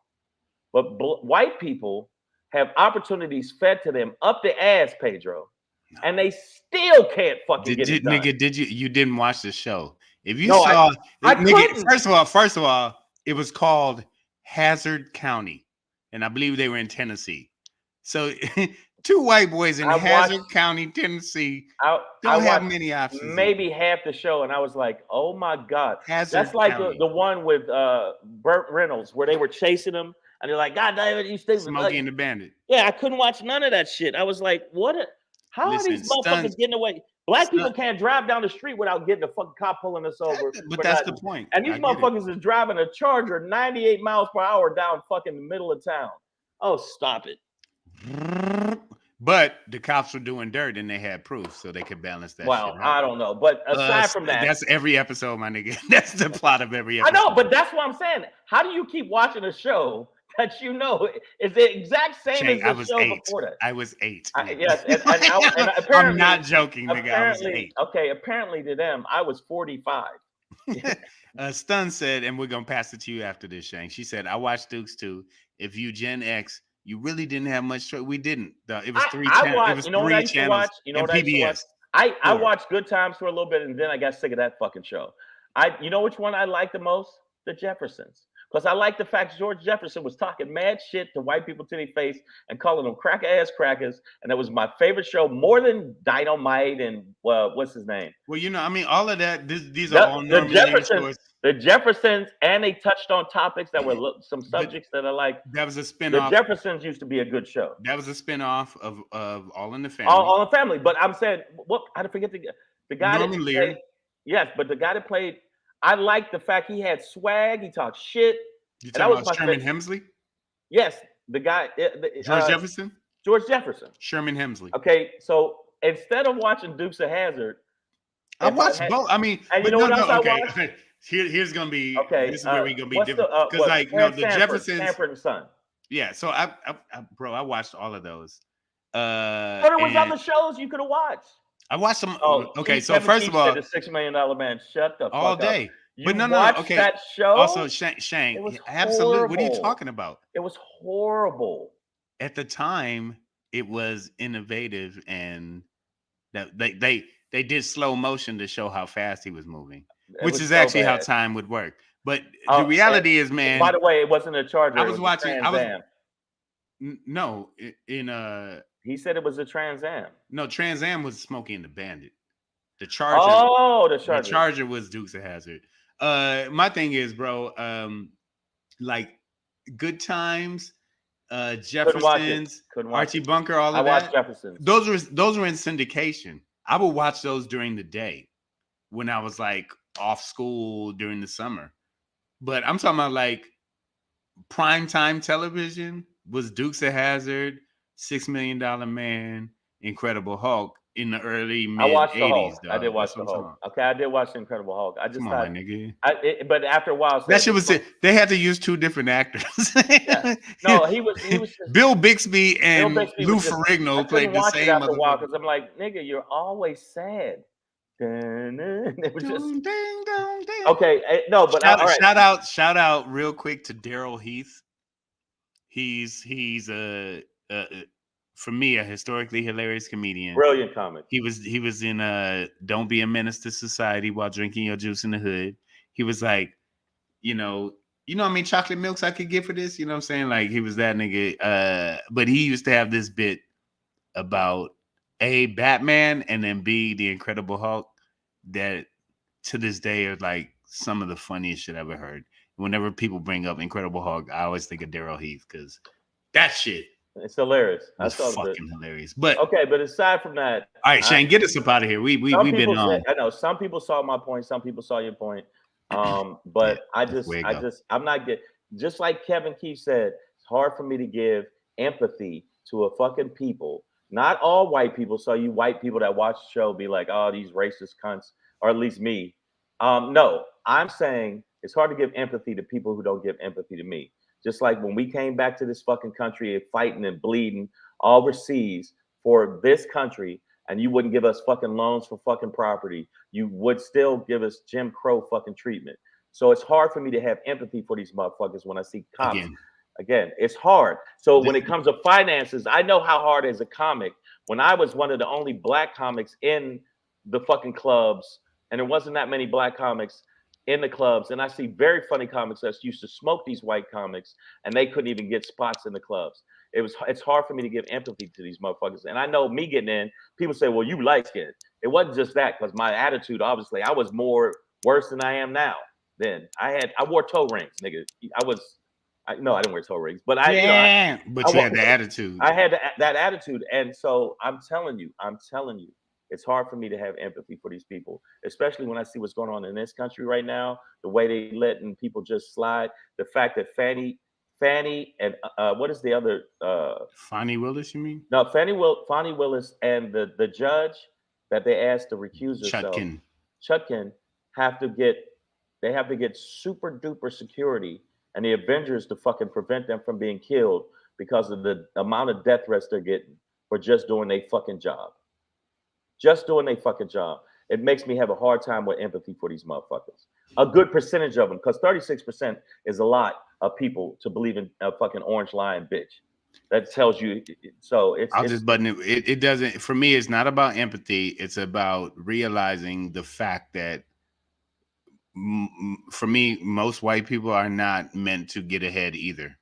But white people have opportunities fed to them up the ass, Pedro, and they still can't fucking get it done. Nigga, you didn't watch the show? If you saw, nigga, first of all. It was called Hazard County, and I believe they were in Tennessee. So Two white boys in I Hazard watched- County, Tennessee. I Don't have watched many options. maybe half the show, and I was like, "Oh my god!" Hazard That's like County. the one with Burt Reynolds, where they were chasing him, and they're like, "God damn it, you stay Smokey like, and the Bandit. yeah." I couldn't watch none of that shit. I was like, "What? How Listen, are these motherfuckers stunts- getting away? Black people stunt- can't drive down the street without getting a fucking cop pulling us over." But for that's nothing. the point. And these I get it. motherfuckers is driving a Charger 98 miles per hour down fucking the middle of town. Oh, stop it. But the cops were doing dirt and they had proof, so they could balance that Well, shit I out. don't know. But aside from that, That's every episode, my nigga. That's the plot of every I episode. know, but that's what I'm saying. How do you keep watching a show that you know is the exact same Shane, I as the was show 8. before that? I was 8. Yes, and apparently, I'm not joking, nigga. I was 8. Okay, apparently to them, I was 45. Stun said, and we're gonna pass it to you after this, Shane. She said, "I watched Dukes too. If you Gen X, you really didn't have much choice. We didn't. It was three channels. It was You know what I three used to channels. watch? You know and what I used to watch? PBS. I watched Good Times for a little bit, and then I got sick of that fucking show. You know which one I liked the most? The Jeffersons. Because I like the fact George Jefferson was talking mad shit to white people to their face and calling them cracker-ass crackers. And that was my favorite show, more than Dynamite and what's his name? Well, you know, I mean, all of that. These are all The normally Jeffersons. The Jeffersons, and they touched on topics that were some subjects that are like. That was a The spinoff. Jeffersons used to be a good show. That was a spinoff of All in the Family. All in the Family. But I'm saying, what? I forget the guy. Norman that Lear. played, yes, but the guy that played, I liked the fact he had swag. He talked shit. You that talking was about my Sherman favorite. Hemsley? Yes, the guy. George Jefferson? George Jefferson. Sherman Hemsley. Okay, so instead of watching Dukes of Hazzard, I watched both. I mean, and you but know what else I okay. watched? Here's gonna be Okay, this is where we're gonna be what's different the, because like no, the Sanford, Jeffersons. Sanford and Son. Yeah, so bro, I watched all of those. But there was other shows you could have watched. I watched some. Oh, okay, Keith so Kevin first Keith of all, said the $6 Million Man, shut the all fuck day. up. You But no, watched okay. that show? Also, Shane, It was absolutely. What are you horrible. talking about? It was horrible. At the time, it was innovative, and that they did slow motion to show how fast he was moving, It which was is so actually how bad. time would work. But Oh, the reality is, man. By the way, it wasn't a Charger. I it was a watching. Trans Am. No, He said it was a Trans Am. no, Trans Am was Smokey and the Bandit. The Charger. Oh, the Charger. The Charger was Dukes of Hazzard. My thing is, bro, like Good Times, Jeffersons, Couldn't watch Archie it. Bunker, all I of watched that. Jeffersons. Those were in syndication. I would watch those during the day when I was like off school during the summer. But I'm talking about like primetime television was Dukes of Hazzard, $6 Million Man, Incredible Hulk in the early I mid watched the 80s. Hulk. Dog. I did watch That's the what I'm Hulk. talking Okay, I did watch the Incredible Hulk. I just Come thought, on, nigga. but after a while, That shit was it. They had to use two different actors. Yeah. No, he was just, Bill Bixby and Bill Bixby Lou was just- I Ferrigno couldn't played the watch it same after a while motherfucker. because I'm like, nigga, you're always sad. It was just Ding, ding, ding, ding. okay. No, but all right. Shout out real quick to Daryl Heath. He's for me a historically hilarious comedian. Brilliant comic. He was in Don't Be a Menace to Society while drinking your juice in the hood. He was like, you know how many chocolate milks I could get for this? You know what I'm saying? Like he was that nigga. But he used to have this bit about A, Batman, and then B, the Incredible Hulk, that to this day are like some of the funniest shit I've ever heard. Whenever people bring up Incredible Hulk, I always think of Daryl Heath because that shit It's hilarious. I was saw it. fucking hilarious. But Okay, but aside from that, all right, Shane, get us up out of here. We've been on. I know some people saw my point, some people saw your point. But Yeah, I'm not get just like Kevin Keith said, it's hard for me to give empathy to a fucking people. Not all white people, so you white people that watch the show be like, oh, these racist cunts, or at least me. No, I'm saying it's hard to give empathy to people who don't give empathy to me. Just like when we came back to this fucking country and fighting and bleeding overseas for this country, and you wouldn't give us fucking loans for fucking property, you would still give us Jim Crow fucking treatment. So it's hard for me to have empathy for these motherfuckers when I see cops. Again, it's hard. So when it comes to finances, I know how hard as a comic. When I was one of the only black comics in the fucking clubs, and there wasn't that many black comics, in the clubs, and I see very funny comics that used to smoke these white comics, and they couldn't even get spots in the clubs. It's hard for me to give empathy to these motherfuckers, and I know me getting in. People say, "Well, you light skinned." It wasn't just that, because my attitude, obviously, I was more worse than I am now. Then I wore toe rings, nigga. No, I didn't wear toe rings, but but you I had the attitude. I had that attitude, and so I'm telling you, it's hard for me to have empathy for these people, especially when I see what's going on in this country right now. The way they letting people just slide. The fact that Fannie, and what is the other? Fonnie Willis, you mean? No, Fannie Willis, and the judge that they asked to recuse herself, Chutkin, have to get super duper security and the Avengers to fucking prevent them from being killed because of the amount of death threats they're getting for just doing their fucking job. Just doing their fucking job. It makes me have a hard time with empathy for these motherfuckers. A good percentage of them, because 36% is a lot of people to believe in a fucking orange lion bitch. That tells you. So I'll just button it. It doesn't. For me, it's not about empathy. It's about realizing the fact that for me, most white people are not meant to get ahead either.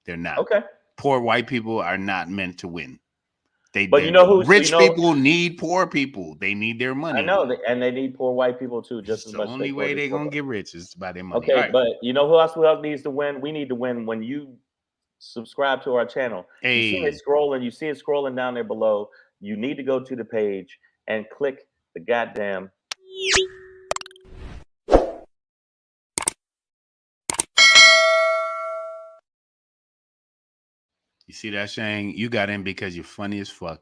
They're not. Okay. Poor white people are not meant to win. But you know who? Rich people need poor people. They need their money. I know, and they need poor white people too, just as much. The only way they're gonna get rich is by their money. Okay, but you know who else needs to win? We need to win when you subscribe to our channel. Hey. You see it scrolling down there below. You need to go to the page and click the goddamn. You see that, Shane? You got in because you're funny as fuck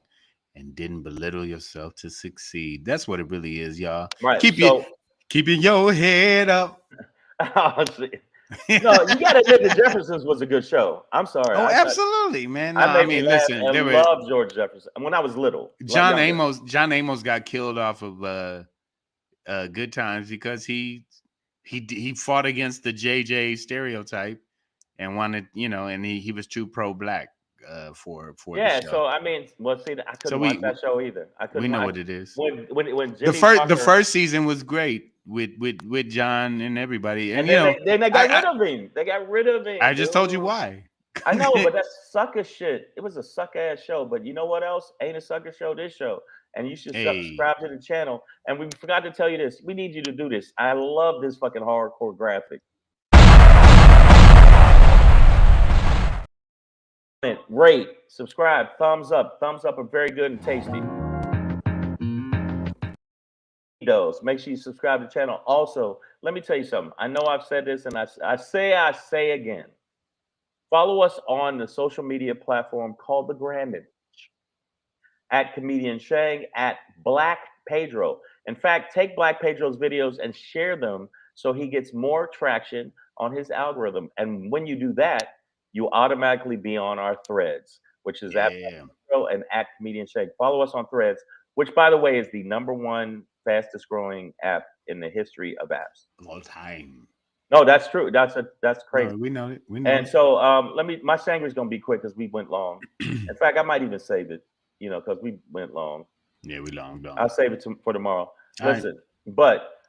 and didn't belittle yourself to succeed. That's what it really is, y'all. Right. Keeping your head up. Oh, shit. No, you gotta admit the Jeffersons was a good show. I'm sorry. Oh, absolutely, man. No, I mean, listen, I love George Jefferson. When I was little, John Amos got killed off of Good Times because he fought against the JJ stereotype and wanted, and he was too pro-black for the show. So I mean, see, I couldn't watch that show either. We know what it is. When Jimmy the first season was great with John and everybody, and then they got rid of him. They got rid of him. I just told you why. I know, but that's sucker shit. It was a suck ass show. But you know what else? Ain't a sucker show. This show, and you should subscribe to the channel. And we forgot to tell you this. We need you to do this. I love this fucking hardcore graphic. Rate, subscribe, thumbs up. Thumbs up are very good and tasty. Those. Make sure you subscribe to the channel. Also, let me tell you something. I know I've said this, and I say again. Follow us on the social media platform called the Gram Image. At Comedian Shang, at Black Pedro. In fact, take Black Pedro's videos and share them so he gets more traction on his algorithm. And when you do that, you automatically be on our threads, which is at Pedro and at Comedian Shang. Follow us on Threads, which, by the way, is the #1 fastest growing app in the history of apps. All time. No, that's true. That's crazy. No, we know it. And so my sangria is gonna be quick because we went long. In fact, I might even save it, because we went long. Yeah, we long. I'll save it for tomorrow. Listen, but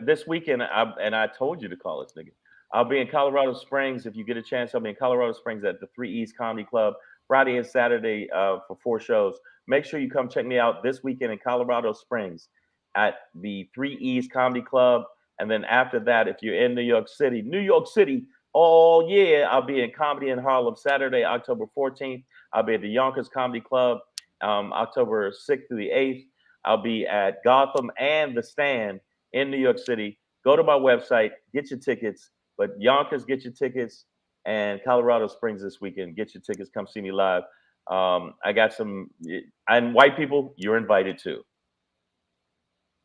this weekend, I told you to call us, nigga. I'll be in Colorado Springs. If you get a chance, I'll be in Colorado Springs at the 3 E's Comedy Club Friday and Saturday for 4 shows. Make sure you come check me out this weekend in Colorado Springs at the 3 E's Comedy Club. And then after that, if you're in New York City, oh yeah, I'll be in Comedy in Harlem Saturday, October 14th. I'll be at the Yonkers Comedy Club October 6th through the 8th. I'll be at Gotham and The Stand in New York City. Go to my website, get your tickets. But Yonkers, get your tickets. And Colorado Springs this weekend, get your tickets. Come see me live. I got some, and white people, you're invited too.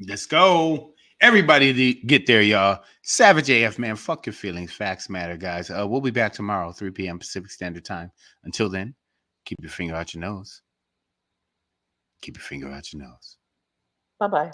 Let's go. Everybody get there, y'all. Savage AF, man. Fuck your feelings. Facts matter, guys. We'll be back tomorrow, 3 p.m. Pacific Standard Time. Until then, keep your finger out your nose. Keep your finger out your nose. Bye-bye.